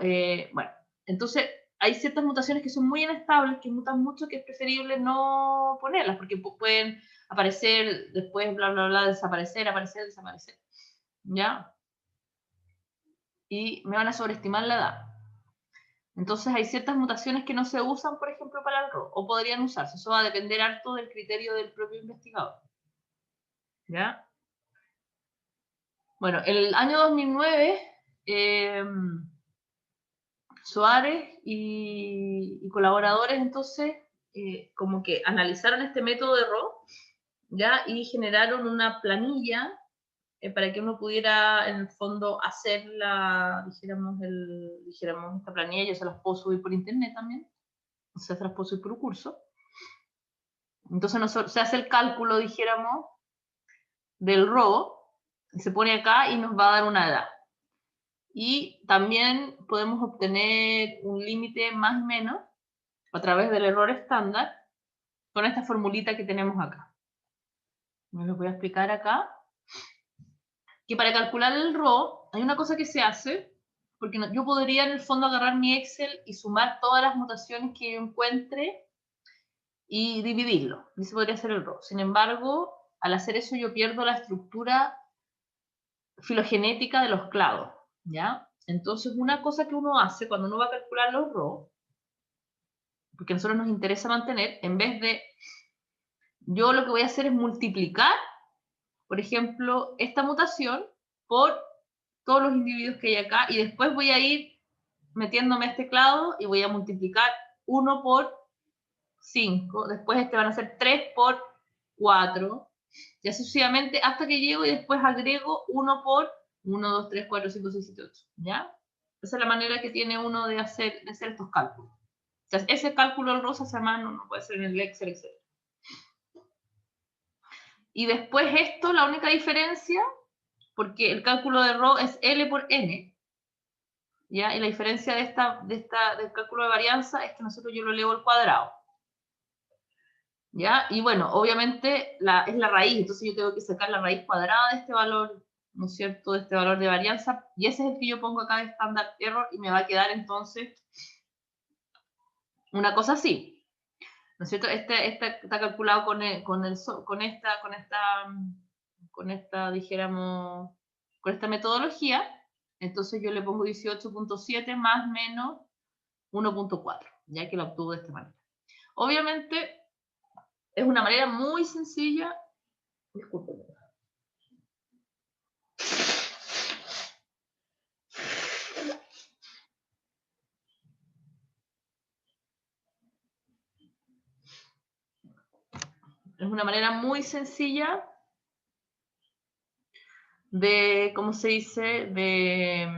bueno, entonces hay ciertas mutaciones que son muy inestables, que mutan mucho, que es preferible no ponerlas, porque pueden aparecer, después, bla, bla, bla, desaparecer, aparecer, desaparecer, ¿ya? Y me van a sobreestimar la edad. Entonces hay ciertas mutaciones que no se usan, por ejemplo, para el RAW, o podrían usarse. Eso va a depender harto del criterio del propio investigador, ¿ya? Bueno, en el año 2009, Soares y colaboradores, entonces, como que analizaron este método de RAW, ¿ya? Y generaron una planilla para que uno pudiera, en el fondo, hacer dijéramos esta planilla. Yo se las puedo subir por internet también, o sea, se las puedo subir por un curso. Entonces se hace el cálculo, dijéramos, del RAW, y se pone acá y nos va a dar una edad. Y también podemos obtener un límite más o menos a través del error estándar con esta formulita que tenemos acá. Me lo voy a explicar acá. Que para calcular el RAW hay una cosa que se hace, porque yo podría en el fondo agarrar mi Excel y sumar todas las mutaciones que yo encuentre y dividirlo. Y se podría hacer el RAW. Sin embargo, al hacer eso yo pierdo la estructura filogenética de los clados, ¿ya? Entonces, una cosa que uno hace cuando uno va a calcular los RO, porque a nosotros nos interesa mantener, en vez de, yo lo que voy a hacer es multiplicar, por ejemplo, esta mutación por todos los individuos que hay acá, y después voy a ir metiéndome este clado y voy a multiplicar 1 por 5, después este van a ser 3 por 4, y así sucesivamente hasta que llego y después agrego 1 por 1, 2, 3, 4, 5, 6, 7, 8, ¿ya? Esa es la manera que tiene uno de hacer estos cálculos. O sea, ese cálculo en rosa se llama, no puede ser en el Excel, etc. Y después esto, la única diferencia, porque el cálculo de ρ es L por N, ¿ya? Y la diferencia del cálculo de varianza es que yo lo elevo al cuadrado, ¿ya? Y bueno, obviamente es la raíz, entonces yo tengo que sacar la raíz cuadrada de este valor, ¿no es cierto?, de este valor de varianza, y ese es el que yo pongo acá de standard error, y me va a quedar entonces una cosa así, ¿no es cierto? Está calculado con esta, dijéramos, con esta metodología, entonces yo le pongo 18.7 más menos 1.4, ya que lo obtuvo de esta manera. Obviamente, es una manera muy sencilla. Disculpen. Es una manera muy sencilla de, ¿cómo se dice?, de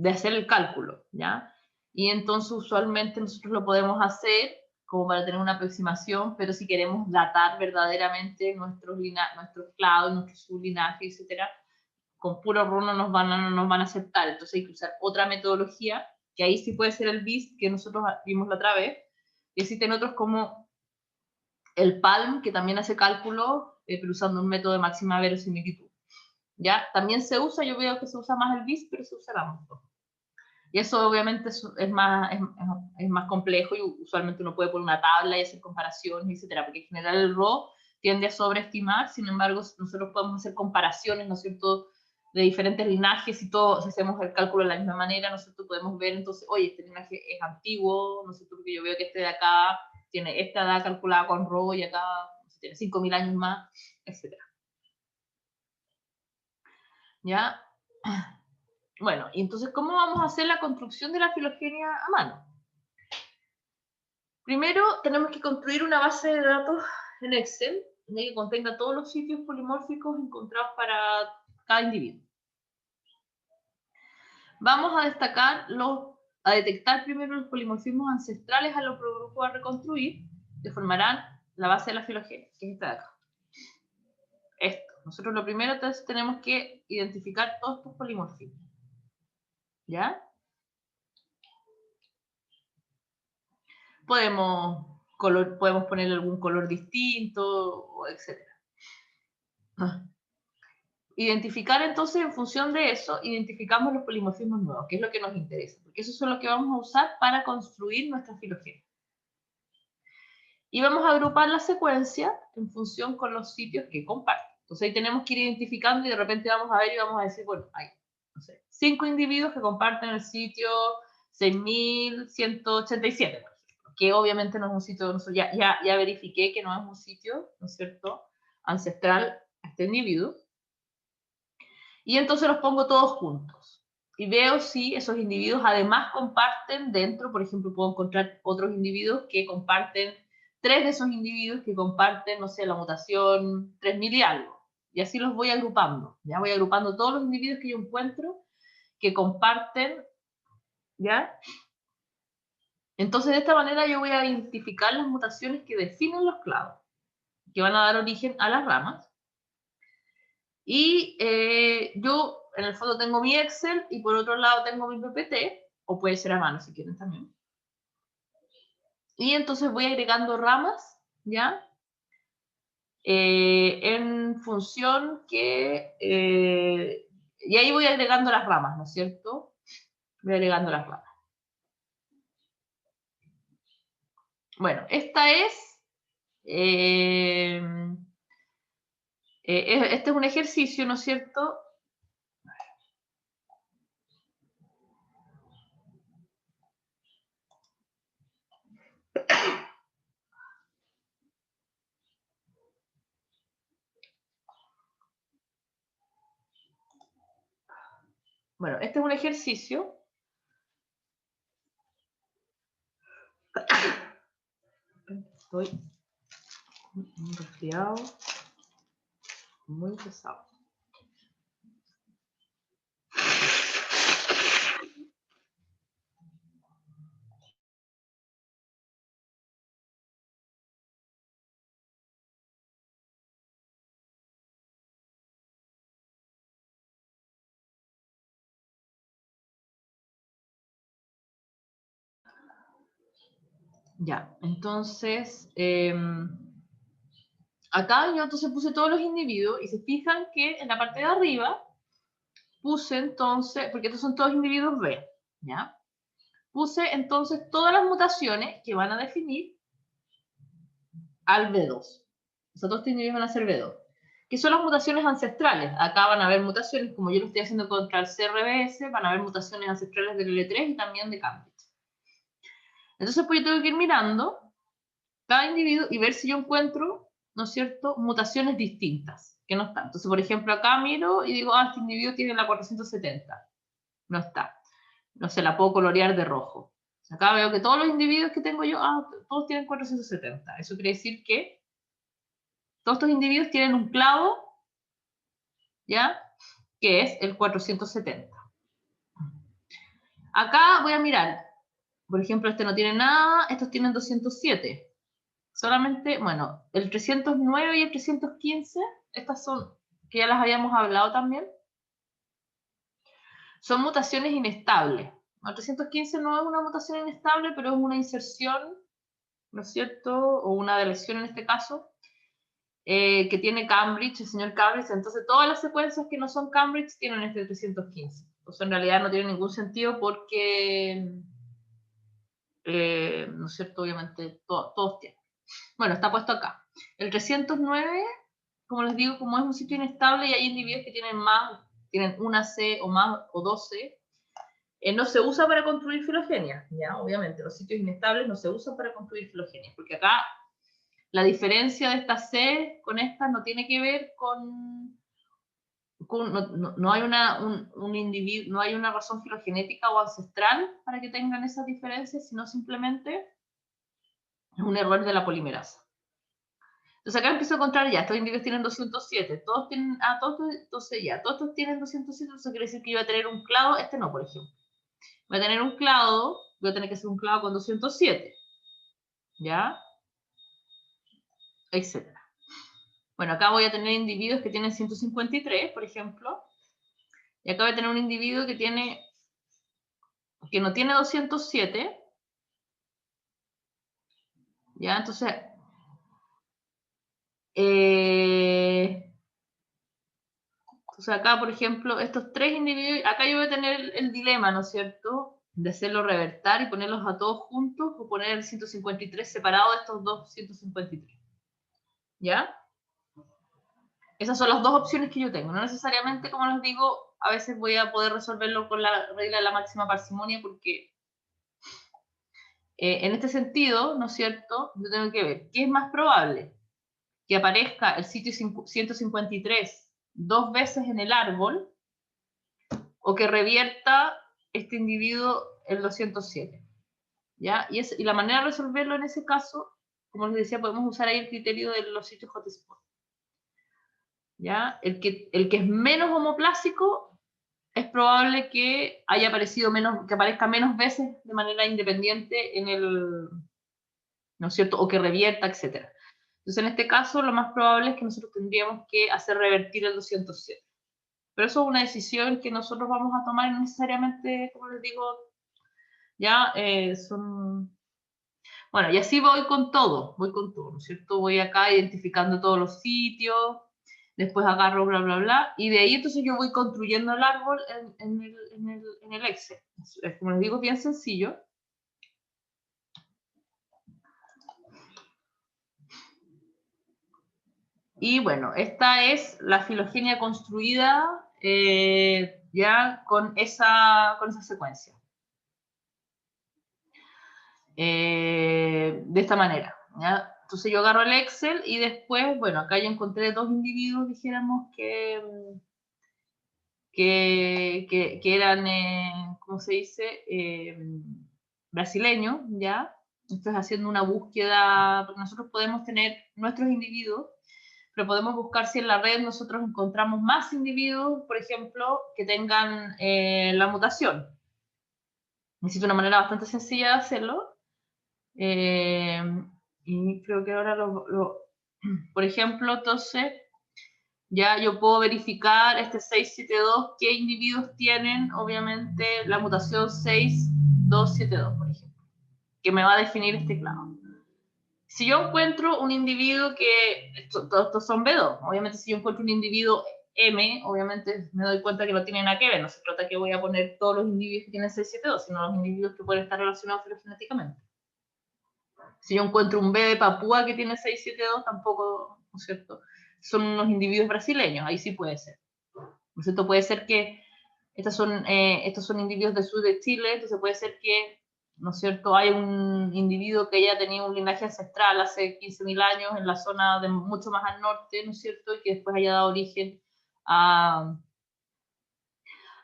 hacer el cálculo, ¿ya? Y entonces usualmente nosotros lo podemos hacer como para tener una aproximación, pero si queremos datar verdaderamente nuestros clados, nuestro sublinaje, etcétera, con puro RO no nos van a aceptar, entonces hay que usar otra metodología, que ahí sí puede ser el BIST que nosotros vimos la otra vez, y existen otros como el PALM, que también hace cálculo, pero usando un método de máxima verosimilitud. ¿Ya? También se usa, yo veo que se usa más el BIST, pero se usa la MOSFET. Y eso obviamente es más complejo y usualmente uno puede poner una tabla y hacer comparaciones, etcétera, porque en general el RO tiende a sobreestimar, sin embargo, nosotros podemos hacer comparaciones, ¿no es cierto?, de diferentes linajes y todo, si hacemos el cálculo de la misma manera, nosotros podemos ver entonces, oye, este linaje es antiguo, ¿no es cierto?, porque yo veo que este de acá tiene esta edad calculada con RO y acá tiene 5.000 años más, etcétera. ¿Ya? Bueno, y entonces, ¿cómo vamos a hacer la construcción de la filogenia a mano? Primero, tenemos que construir una base de datos en Excel que contenga todos los sitios polimórficos encontrados para cada individuo. Vamos a detectar primero los polimorfismos ancestrales a los grupos a reconstruir, que formarán la base de la filogenia, que es esta de acá. Esto. Nosotros lo primero, entonces, tenemos que identificar todos estos polimorfismos. ¿Ya? Podemos ponerle algún color distinto, etc. Identificar entonces, en función de eso, identificamos los polimorfismos nuevos, que es lo que nos interesa, porque esos son los que vamos a usar para construir nuestra filogenia. Y vamos a agrupar la secuencia en función con los sitios que comparten. Entonces ahí tenemos que ir identificando y de repente vamos a ver y vamos a decir, bueno, hay, no sé, 5 individuos que comparten el sitio 6187, por ejemplo, que obviamente no es un sitio, ya verifiqué que no es un sitio, ¿no es cierto?, ancestral a este individuo. Y entonces los pongo todos juntos. Y veo si esos individuos además comparten dentro, por ejemplo, puedo encontrar otros individuos que comparten, 3 de esos individuos que comparten, no sé, la mutación 3000 y algo. Y así los voy agrupando. Ya voy agrupando todos los individuos que yo encuentro que comparten, ¿ya? Entonces, de esta manera yo voy a identificar las mutaciones que definen los clados, que van a dar origen a las ramas. Y yo, en el fondo, tengo mi Excel y por otro lado tengo mi PPT, o puede ser a mano si quieren también. Y entonces voy agregando ramas, ¿ya? En función que... y ahí voy agregando las ramas, ¿no es cierto? Voy agregando las ramas. Bueno, esta es... este es un ejercicio, ¿no es cierto?, Bueno, este es un ejercicio. Estoy muy resfriado, muy pesado. Ya, entonces, acá yo entonces puse todos los individuos y se fijan que en la parte de arriba puse entonces, porque estos son todos individuos B, ¿ya? Puse entonces todas las mutaciones que van a definir al B2. O sea, todos estos individuos van a ser B2. Que son las mutaciones ancestrales. Acá van a haber mutaciones, como yo lo estoy haciendo contra el CRBS, van a haber mutaciones ancestrales del L3 y también de Cambridge. Entonces, pues yo tengo que ir mirando cada individuo y ver si yo encuentro, ¿no es cierto?, mutaciones distintas, que no están. Entonces, por ejemplo, acá miro y digo, este individuo tiene la 470. No está. No sé, la puedo colorear de rojo. Acá veo que todos los individuos que tengo yo, todos tienen 470. Eso quiere decir que todos estos individuos tienen un clavo, ¿ya?, que es el 470. Acá voy a mirar. Por ejemplo, este no tiene nada, estos tienen 207. Solamente, bueno, el 309 y el 315, estas son, que ya las habíamos hablado también, son mutaciones inestables. El 315 no es una mutación inestable, pero es una inserción, ¿no es cierto?, o una deleción en este caso, que tiene Cambridge, el señor Cambridge. Entonces todas las secuencias que no son Cambridge tienen este 315. Entonces en realidad no tiene ningún sentido porque, ¿no es cierto?, obviamente todos tienen. Bueno, está puesto acá. El 309, como les digo, como es un sitio inestable y hay individuos que tienen más, tienen una C o más o 12, no se usa para construir filogenia, ¿ya? Obviamente, los sitios inestables no se usan para construir filogenia, porque acá la diferencia de esta C con esta no tiene que ver con no hay un individuo, no hay una razón filogenética o ancestral para que tengan esas diferencias, sino simplemente es un error de la polimerasa. Entonces acá empiezo a encontrar ya, estos individuos tienen 207, todos tienen, entonces ya, todos estos tienen 207, entonces quiere decir que yo voy a tener un clado, este no, por ejemplo. Voy a tener un clado, voy a tener que hacer un clado con 207, ¿ya? Etcétera. Bueno, acá voy a tener individuos que tienen 153, por ejemplo, y acá voy a tener un individuo que no tiene 207, ¿ya? Entonces, acá, por ejemplo, estos tres individuos, acá yo voy a tener el dilema, ¿no es cierto?, de hacerlo revertar y ponerlos a todos juntos, o poner el 153 separado de estos dos 153. ¿Ya? Esas son las dos opciones que yo tengo. No necesariamente, como les digo, a veces voy a poder resolverlo con la regla de la máxima parsimonia, porque en este sentido, ¿no es cierto?, yo tengo que ver qué es más probable, que aparezca el sitio 153 dos veces en el árbol, o que revierta este individuo el 207. ¿Ya? Y la manera de resolverlo en ese caso, como les decía, podemos usar ahí el criterio de los sitios hotspot. ¿Ya? El que es menos homoplásico es probable que haya aparecido menos, que aparezca menos veces de manera independiente en el, ¿no es cierto?, o que revierta, etc. Entonces, en este caso, lo más probable es que nosotros tendríamos que hacer revertir el 207. Pero eso es una decisión que nosotros vamos a tomar, no necesariamente, como les digo, ya son... Bueno, y así voy con todo, ¿no es cierto? Voy acá identificando todos los sitios, después agarro bla, bla, bla, y de ahí entonces yo voy construyendo el árbol en el Excel. Como les digo, es bien sencillo. Y bueno, esta es la filogenia construida ya con esa secuencia. De esta manera, ¿ya? Entonces yo agarro el Excel y después, bueno, acá yo encontré dos individuos, dijéramos, que que eran, ¿cómo se dice? Brasileños, ¿ya? Esto es haciendo una búsqueda, porque nosotros podemos tener nuestros individuos, pero podemos buscar si en la red nosotros encontramos más individuos, por ejemplo, que tengan la mutación. Necesito una manera bastante sencilla de hacerlo. Y creo que ahora por ejemplo, entonces, ya yo puedo verificar este 672 qué individuos tienen, obviamente, la mutación 6272, por ejemplo, que me va a definir este clado. Si yo encuentro un individuo que, todos estos son B2, obviamente si yo encuentro un individuo M, obviamente me doy cuenta que no tiene nada que ver, no se trata que voy a poner todos los individuos que tienen 672, sino los individuos que pueden estar relacionados filogenéticamente. Si yo encuentro un B de Papúa que tiene 672, tampoco, ¿no es cierto? Son unos individuos brasileños, ahí sí puede ser. ¿No es cierto? Puede ser que estos son individuos del sur de Chile, entonces puede ser que, ¿no es cierto?, hay un individuo que haya tenido un linaje ancestral hace 15.000 años en la zona de mucho más al norte, ¿no es cierto?, y que después haya dado origen a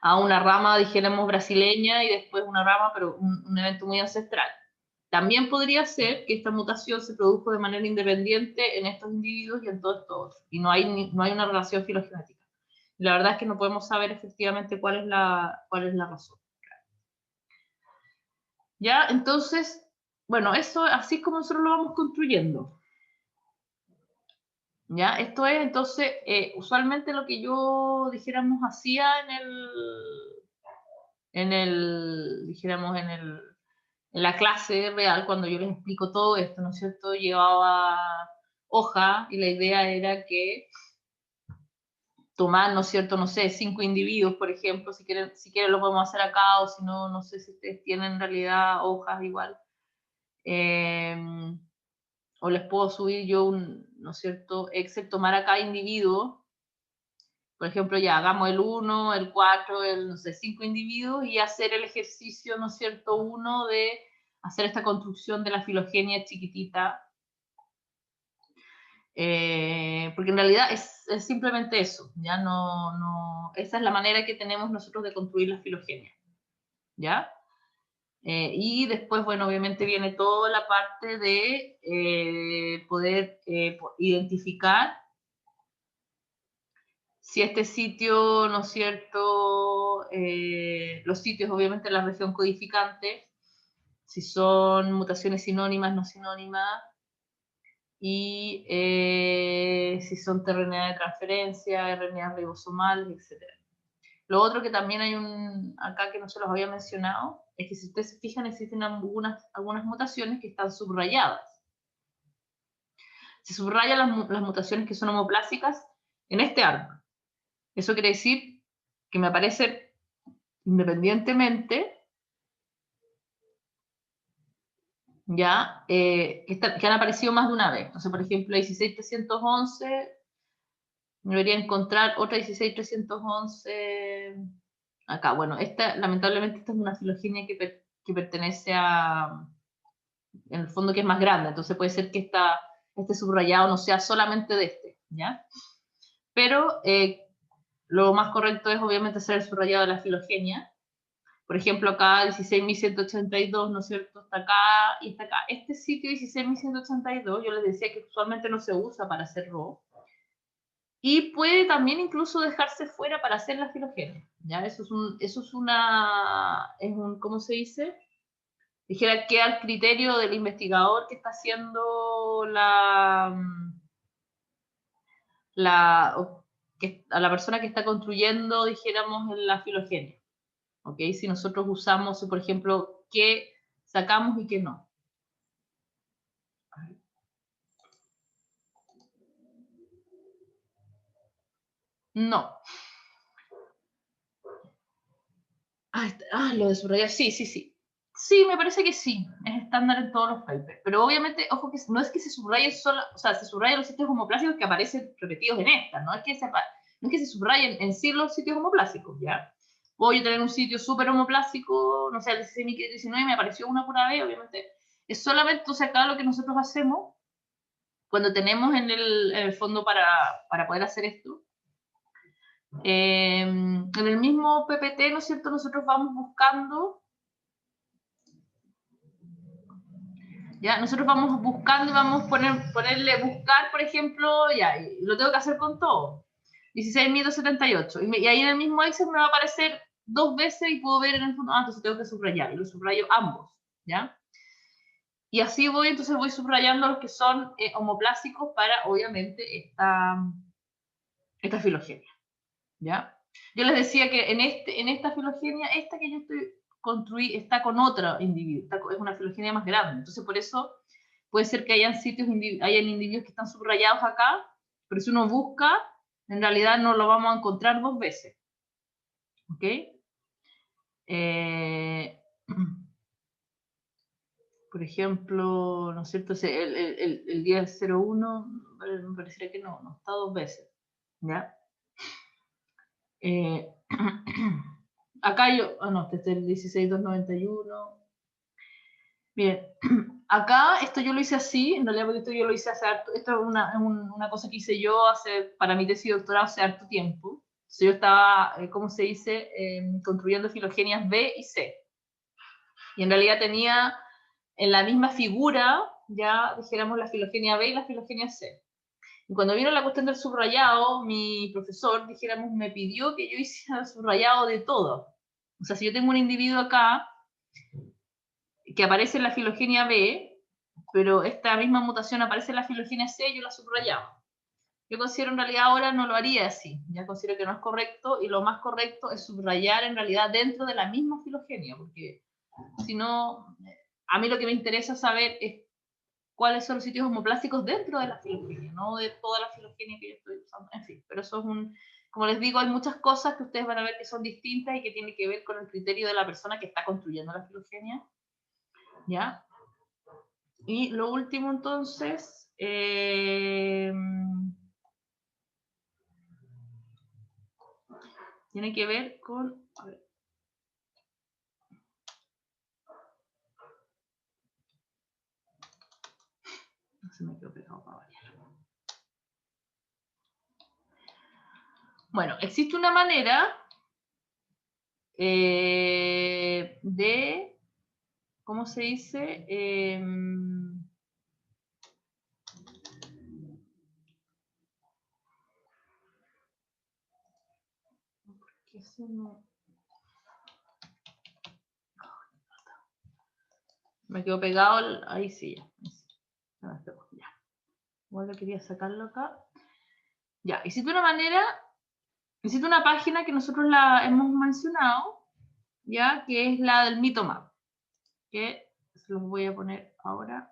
una rama, dijéramos, brasileña y después una rama, pero un evento muy ancestral. También podría ser que esta mutación se produjo de manera independiente en estos individuos y en todos estos, y no hay una relación filogenética. La verdad es que no podemos saber efectivamente cuál es la razón. ¿Ya? Entonces, bueno, eso así es como nosotros lo vamos construyendo. ¿Ya? Esto es, entonces, usualmente lo que yo, dijéramos, hacía dijéramos, en la clase real, cuando yo les explico todo esto, ¿no es cierto? Llevaba hoja y la idea era que tomar, ¿no es cierto? No sé, 5 individuos, por ejemplo, si quieren lo podemos hacer acá, o si no, no sé si ustedes tienen en realidad hojas igual. O les puedo subir yo ¿no es cierto? Excel, tomar a cada individuo, por ejemplo, ya hagamos el 1, el 4, no sé, 5 individuos y hacer el ejercicio, ¿no es cierto? Uno de hacer esta construcción de la filogenia chiquitita. Porque en realidad es simplemente eso, ya esa es la manera que tenemos nosotros de construir la filogenia, ¿ya? Y después, bueno, obviamente viene toda la parte de poder identificar si este sitio, ¿no es cierto? Los sitios, obviamente, en la región codificante, si son mutaciones sinónimas, no sinónimas, y si son tRNA de transferencia, RNA ribosomales, etc. Lo otro que también hay acá que no se los había mencionado, es que si ustedes se fijan existen algunas mutaciones que están subrayadas. Se subrayan las mutaciones que son homoplásicas en este árbol. Eso quiere decir que me aparecen independientemente, ya, que han aparecido más de una vez. Entonces, por ejemplo, la 16311, me debería encontrar otra 16311 acá. Bueno, lamentablemente esta es una filogenia que pertenece en el fondo, que es más grande, entonces puede ser que este subrayado no sea solamente de este, ¿ya? Pero lo más correcto es obviamente hacer el subrayado de la filogenia. Por ejemplo, acá 16.182, ¿no es cierto? Está acá y está acá. Este sitio 16.182, yo les decía que usualmente no se usa para hacer RAW. Y puede también incluso dejarse fuera para hacer la filogenia, ¿ya? Eso es ¿cómo se dice? Dijera que al criterio del investigador que está haciendo a la persona que está construyendo, dijéramos, la filogenia. ¿Ok? Si nosotros usamos, por ejemplo, qué sacamos y qué no. No. Lo de subrayar, sí. Sí, me parece que sí, es estándar en todos los papers. Pero obviamente, ojo, que no es que se subraye solo, o sea, se subrayan los sitios homoplásicos que aparecen repetidos en esta, no es que se subrayen en sí los sitios homoplásicos, ¿ya? Puedo yo tener un sitio súper homoplásico, no sé, el 16.519 me apareció una pura vez, obviamente. Es solamente, o sea, acá lo que nosotros hacemos, cuando tenemos en el fondo para poder hacer esto, En el mismo PPT, ¿no es cierto?, nosotros vamos buscando, ¿ya? Nosotros vamos buscando y vamos a ponerle buscar, por ejemplo, ya, y lo tengo que hacer con todo. 16.278. Y ahí en el mismo Excel me va a aparecer 2 veces y puedo ver en el fondo, entonces tengo que subrayar, y lo subrayo ambos, ¿ya? Y así voy, entonces voy subrayando los que son homoplásicos para, obviamente, esta filogenia, ¿ya? Yo les decía que en esta filogenia, esta que yo estoy construí está con otro individuo, es una filogenia más grande, entonces por eso puede ser que hayan individuos que están subrayados acá, pero si uno busca, en realidad no lo vamos a encontrar 2 veces, ¿ok? Por ejemplo, ¿no es cierto? El día 01, me parecería que no está 2 veces, ¿ya? Acá yo, no, este es el 16.291. Bien, acá esto yo lo hice así, en realidad porque esto yo lo hice hace harto, esto es una cosa que hice yo para mi tesis de doctorado hace harto tiempo. Entonces yo estaba, ¿cómo se dice?, construyendo filogenias B y C. Y en realidad tenía en la misma figura, ya dijéramos, la filogenia B y la filogenia C. Y cuando vino la cuestión del subrayado, mi profesor, dijéramos, me pidió que yo hiciera subrayado de todo. O sea, si yo tengo un individuo acá que aparece en la filogenia B, pero esta misma mutación aparece en la filogenia C, yo la subrayaba. Yo considero en realidad ahora no lo haría así, ya considero que no es correcto, y lo más correcto es subrayar en realidad dentro de la misma filogenia, porque si no, a mí lo que me interesa saber es cuáles son los sitios homoplásicos dentro de la filogenia, no de toda la filogenia que yo estoy usando, en fin, pero eso es como les digo, hay muchas cosas que ustedes van a ver que son distintas y que tienen que ver con el criterio de la persona que está construyendo la filogenia, ¿ya? Y lo último entonces, tiene que ver con, a ver, no se me quedó pegado para variar. Bueno, existe una manera de, ¿cómo se dice? ¿Qué eso no? Me quedó pegado, ahí sí, ya. Igual quería sacarlo acá. Ya, existe una manera, existe una página que nosotros la hemos mencionado, ya, que es la del MitoMap, que se los voy a poner ahora.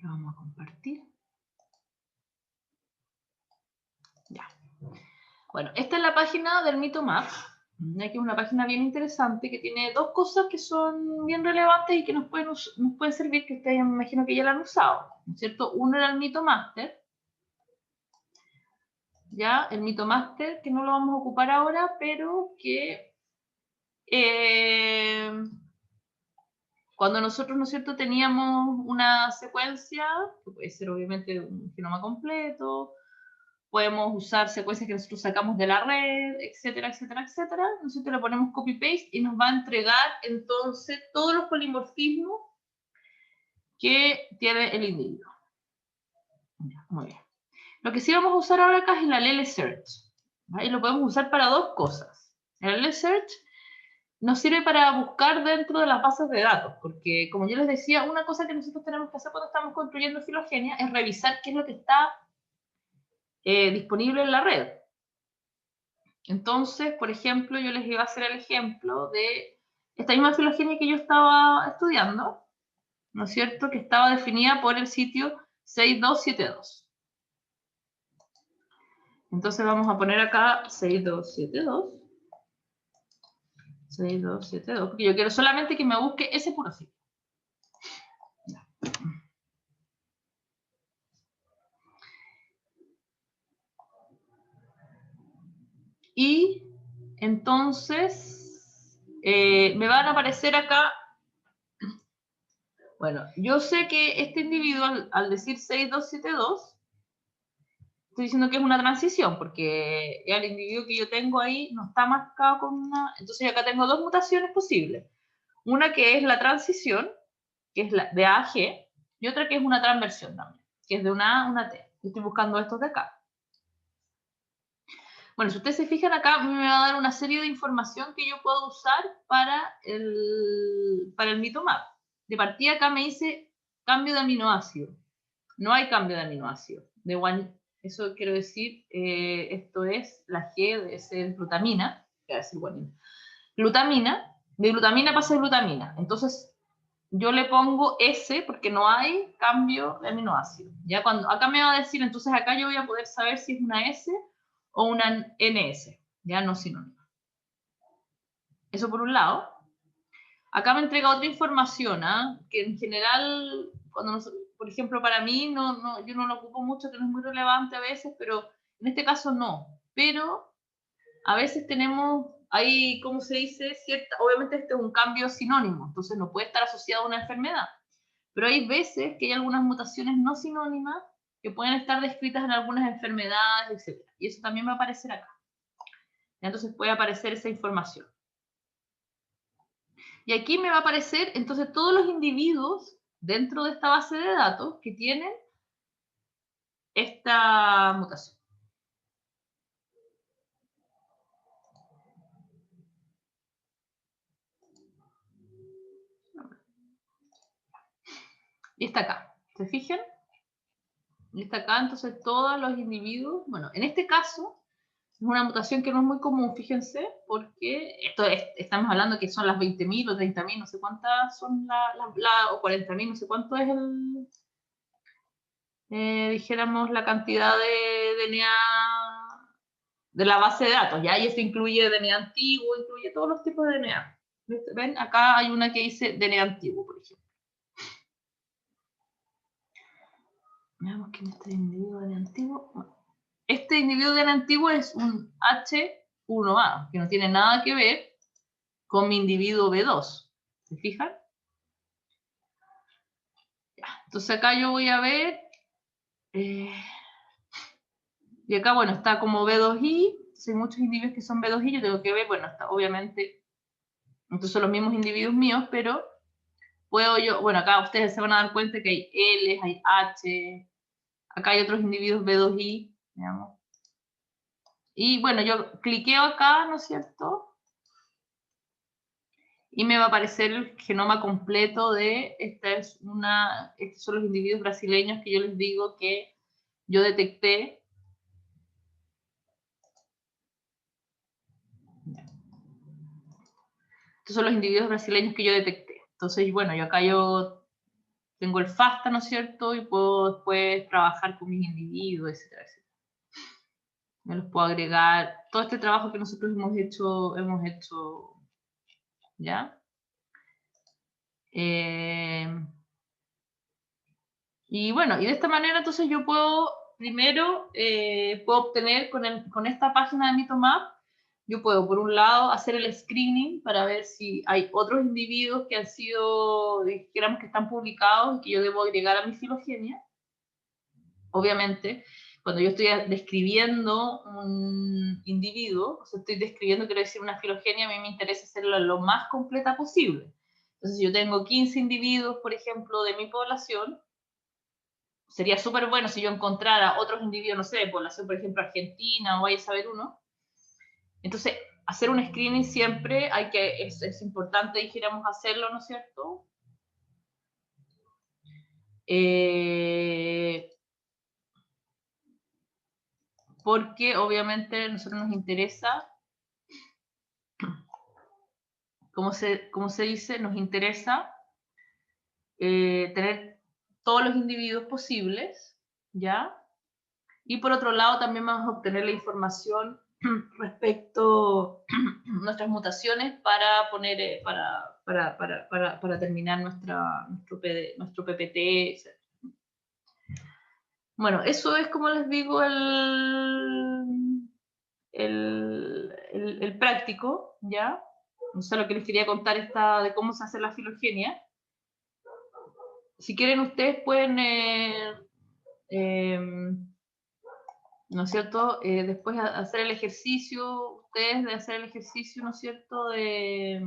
Lo vamos a compartir. Ya. Bueno, esta es la página del MitoMap, que es una página bien interesante que tiene dos cosas que son bien relevantes y que nos pueden servir, que ustedes me imagino que ya la han usado, ¿no es cierto? Uno era el MitoMaster, ya, el MitoMaster, que no lo vamos a ocupar ahora, pero que cuando nosotros, ¿no es cierto?, teníamos una secuencia, que puede ser obviamente un genoma completo, podemos usar secuencias que nosotros sacamos de la red, etcétera, etcétera, etcétera. Nosotros le ponemos copy-paste y nos va a entregar entonces todos los polimorfismos que tiene el individuo. Muy bien. Lo que sí vamos a usar ahora acá es el allele search. ¿Vale? Y lo podemos usar para dos cosas. El allele search nos sirve para buscar dentro de las bases de datos, porque como yo les decía, una cosa que nosotros tenemos que hacer cuando estamos construyendo filogenia es revisar qué es lo que está disponible en la red. Entonces, por ejemplo, yo les iba a hacer el ejemplo de esta misma filogenia que yo estaba estudiando, ¿no es cierto?, que estaba definida por el sitio 6272. Entonces vamos a poner acá 6272. 6272, porque yo quiero solamente que me busque ese puro sitio. Y entonces me van a aparecer acá. Bueno, yo sé que este individuo, al decir 6272, estoy diciendo que es una transición, porque el individuo que yo tengo ahí no está marcado con una... Entonces acá tengo dos mutaciones posibles. Una que es la transición, que es la de A a G, y otra que es una transversión también, que es de una A a una T. Estoy buscando estos de acá. Bueno, si ustedes se fijan acá, me va a dar una serie de información que yo puedo usar para el mitomap. De partida acá me dice cambio de aminoácido. No hay cambio de aminoácido. Eso quiero decir, esto es la G, debe ser glutamina. Glutamina. De glutamina pasa a glutamina. Entonces, yo le pongo S porque no hay cambio de aminoácido. Ya cuando acá me va a decir, entonces acá yo voy a poder saber si es una S o una NS, ya no sinónimo. Eso por un lado. Acá me entrega otra información, que en general, por ejemplo, para mí, yo no lo ocupo mucho, que no es muy relevante a veces, pero en este caso no. Pero a veces tenemos, ahí, ¿cómo se dice? Obviamente este es un cambio sinónimo, entonces no puede estar asociado a una enfermedad. Pero hay veces que hay algunas mutaciones no sinónimas que pueden estar descritas en algunas enfermedades, etc. Y eso también va a aparecer acá. Entonces puede aparecer esa información. Y aquí me va a aparecer entonces todos los individuos dentro de esta base de datos que tienen esta mutación. Y está acá, ¿se fijan? Y está acá entonces todos los individuos. Bueno, en este caso es una mutación que no es muy común, fíjense, porque estamos hablando que son las 20.000 o 30.000, no sé cuántas son o 40.000, no sé cuánto es dijéramos, la cantidad de DNA de la base de datos, ¿ya? Y esto incluye DNA antiguo, incluye todos los tipos de DNA. ¿Ven? Acá hay una que dice DNA antiguo, por ejemplo. Veamos quién es este individuo de DNA antiguo. Bueno, este individuo de DNA antiguo es un H1A, que no tiene nada que ver con mi individuo B2. ¿Se fijan? Ya. Entonces acá yo voy a ver... y acá, bueno, está como B2I. Hay muchos individuos que son B2I. Yo tengo que ver, bueno, está obviamente... Estos son los mismos individuos míos, pero puedo yo... Bueno, acá ustedes se van a dar cuenta que hay L, hay H. Acá hay otros individuos B2I, digamos. Y bueno, yo cliqueo acá, ¿no es cierto? Y me va a aparecer el genoma completo de, estos son los individuos brasileños que yo les digo que yo detecté. Estos son los individuos brasileños que yo detecté. Entonces, bueno, yo acá tengo el FASTA, ¿no es cierto? Y puedo después trabajar con mis individuos, etcétera, etcétera. Me los puedo agregar. Todo este trabajo que nosotros hemos hecho, ¿ya? Y bueno, y de esta manera entonces yo puedo, primero, puedo obtener con esta página de Mitomap, yo puedo por un lado hacer el screening para ver si hay otros individuos que han sido, dijéramos que están publicados y que yo debo agregar a mi filogenia. Obviamente, cuando yo estoy describiendo un individuo, o sea, estoy describiendo, quiero decir, una filogenia, a mí me interesa hacerla lo más completa posible. Entonces, si yo tengo 15 individuos, por ejemplo, de mi población, sería súper bueno si yo encontrara otros individuos, no sé, de población, por ejemplo, argentina, o vaya a saber uno. Entonces, hacer un screening siempre es importante, dijéramos, hacerlo, ¿no es cierto? Porque obviamente a nosotros nos interesa, como se dice, nos interesa tener todos los individuos posibles, ¿ya? Y por otro lado también vamos a obtener la información respecto a nuestras mutaciones para poner, para terminar nuestro PPT, etc. Bueno, eso es como les digo el práctico, ¿ya? No sé lo que les quería contar de cómo se hace la filogenia. Si quieren, ustedes pueden, ¿no es cierto? Después hacer el ejercicio, ustedes de hacer el ejercicio, ¿no es cierto? De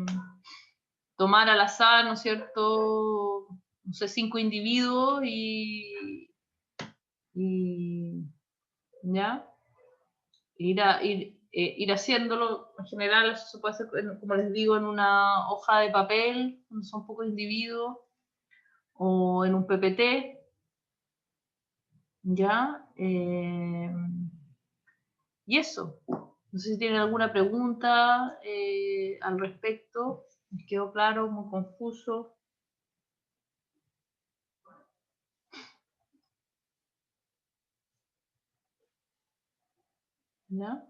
tomar al azar, ¿no es cierto? No sé, 5 individuos y ¿ya? Ir haciéndolo. En general, eso se puede hacer, como les digo, en una hoja de papel, donde son pocos individuos, o en un PPT, ¿ya? Y eso. No sé si tienen alguna pregunta al respecto. ¿Les quedó claro? ¿Muy confuso? ¿Ya?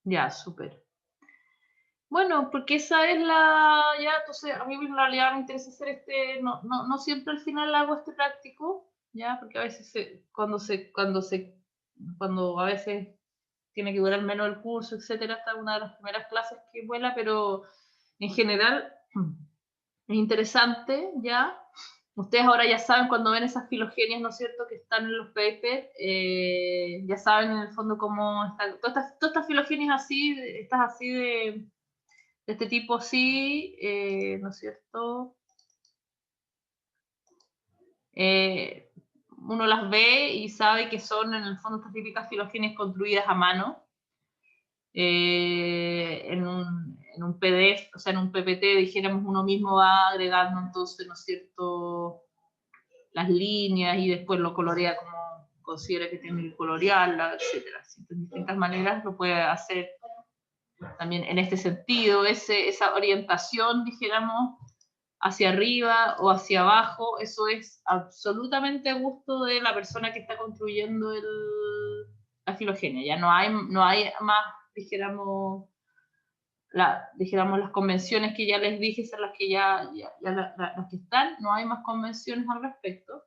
Ya, súper. Bueno, porque esa es ya, entonces a mí en realidad me interesa hacer no siempre al final hago este práctico, ya, porque a veces cuando a veces tiene que durar menos el curso, etcétera, esta es una de las primeras clases que vuela, pero en general es interesante, ya. Ustedes ahora ya saben cuando ven esas filogenias, ¿no es cierto?, que están en los papers, ya saben en el fondo cómo están, todas estas filogenias así, estas así de este tipo sí, ¿no es cierto? Uno las ve y sabe que son en el fondo estas típicas filogenias construidas a mano en un PDF, o sea, en un PPT, dijéramos, uno mismo va agregando entonces, ¿no es cierto?, las líneas y después lo colorea como considera que tiene que colorearla, etcétera. De distintas maneras lo puede hacer también en este sentido, esa orientación, dijéramos, hacia arriba o hacia abajo, eso es absolutamente a gusto de la persona que está construyendo la filogenia. Ya no hay más, dijéramos, las convenciones que ya les dije, son las que las que están, no hay más convenciones al respecto.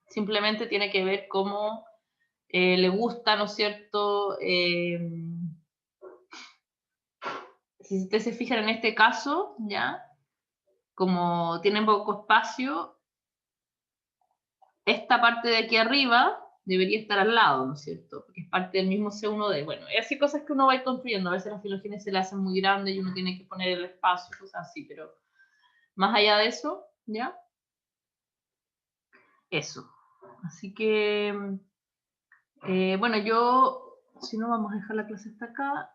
Simplemente tiene que ver cómo le gusta, ¿no es cierto? Si ustedes se fijan en este caso, ¿ya? Como tienen poco espacio, esta parte de aquí arriba debería estar al lado, ¿no es cierto? Porque es parte del mismo C1D. Bueno, es así cosas que uno va a ir construyendo. A veces las filogenias se le hacen muy grandes y uno tiene que poner el espacio, cosas así, pero más allá de eso, ¿ya? Eso. Así que, bueno, si no, vamos a dejar la clase hasta acá.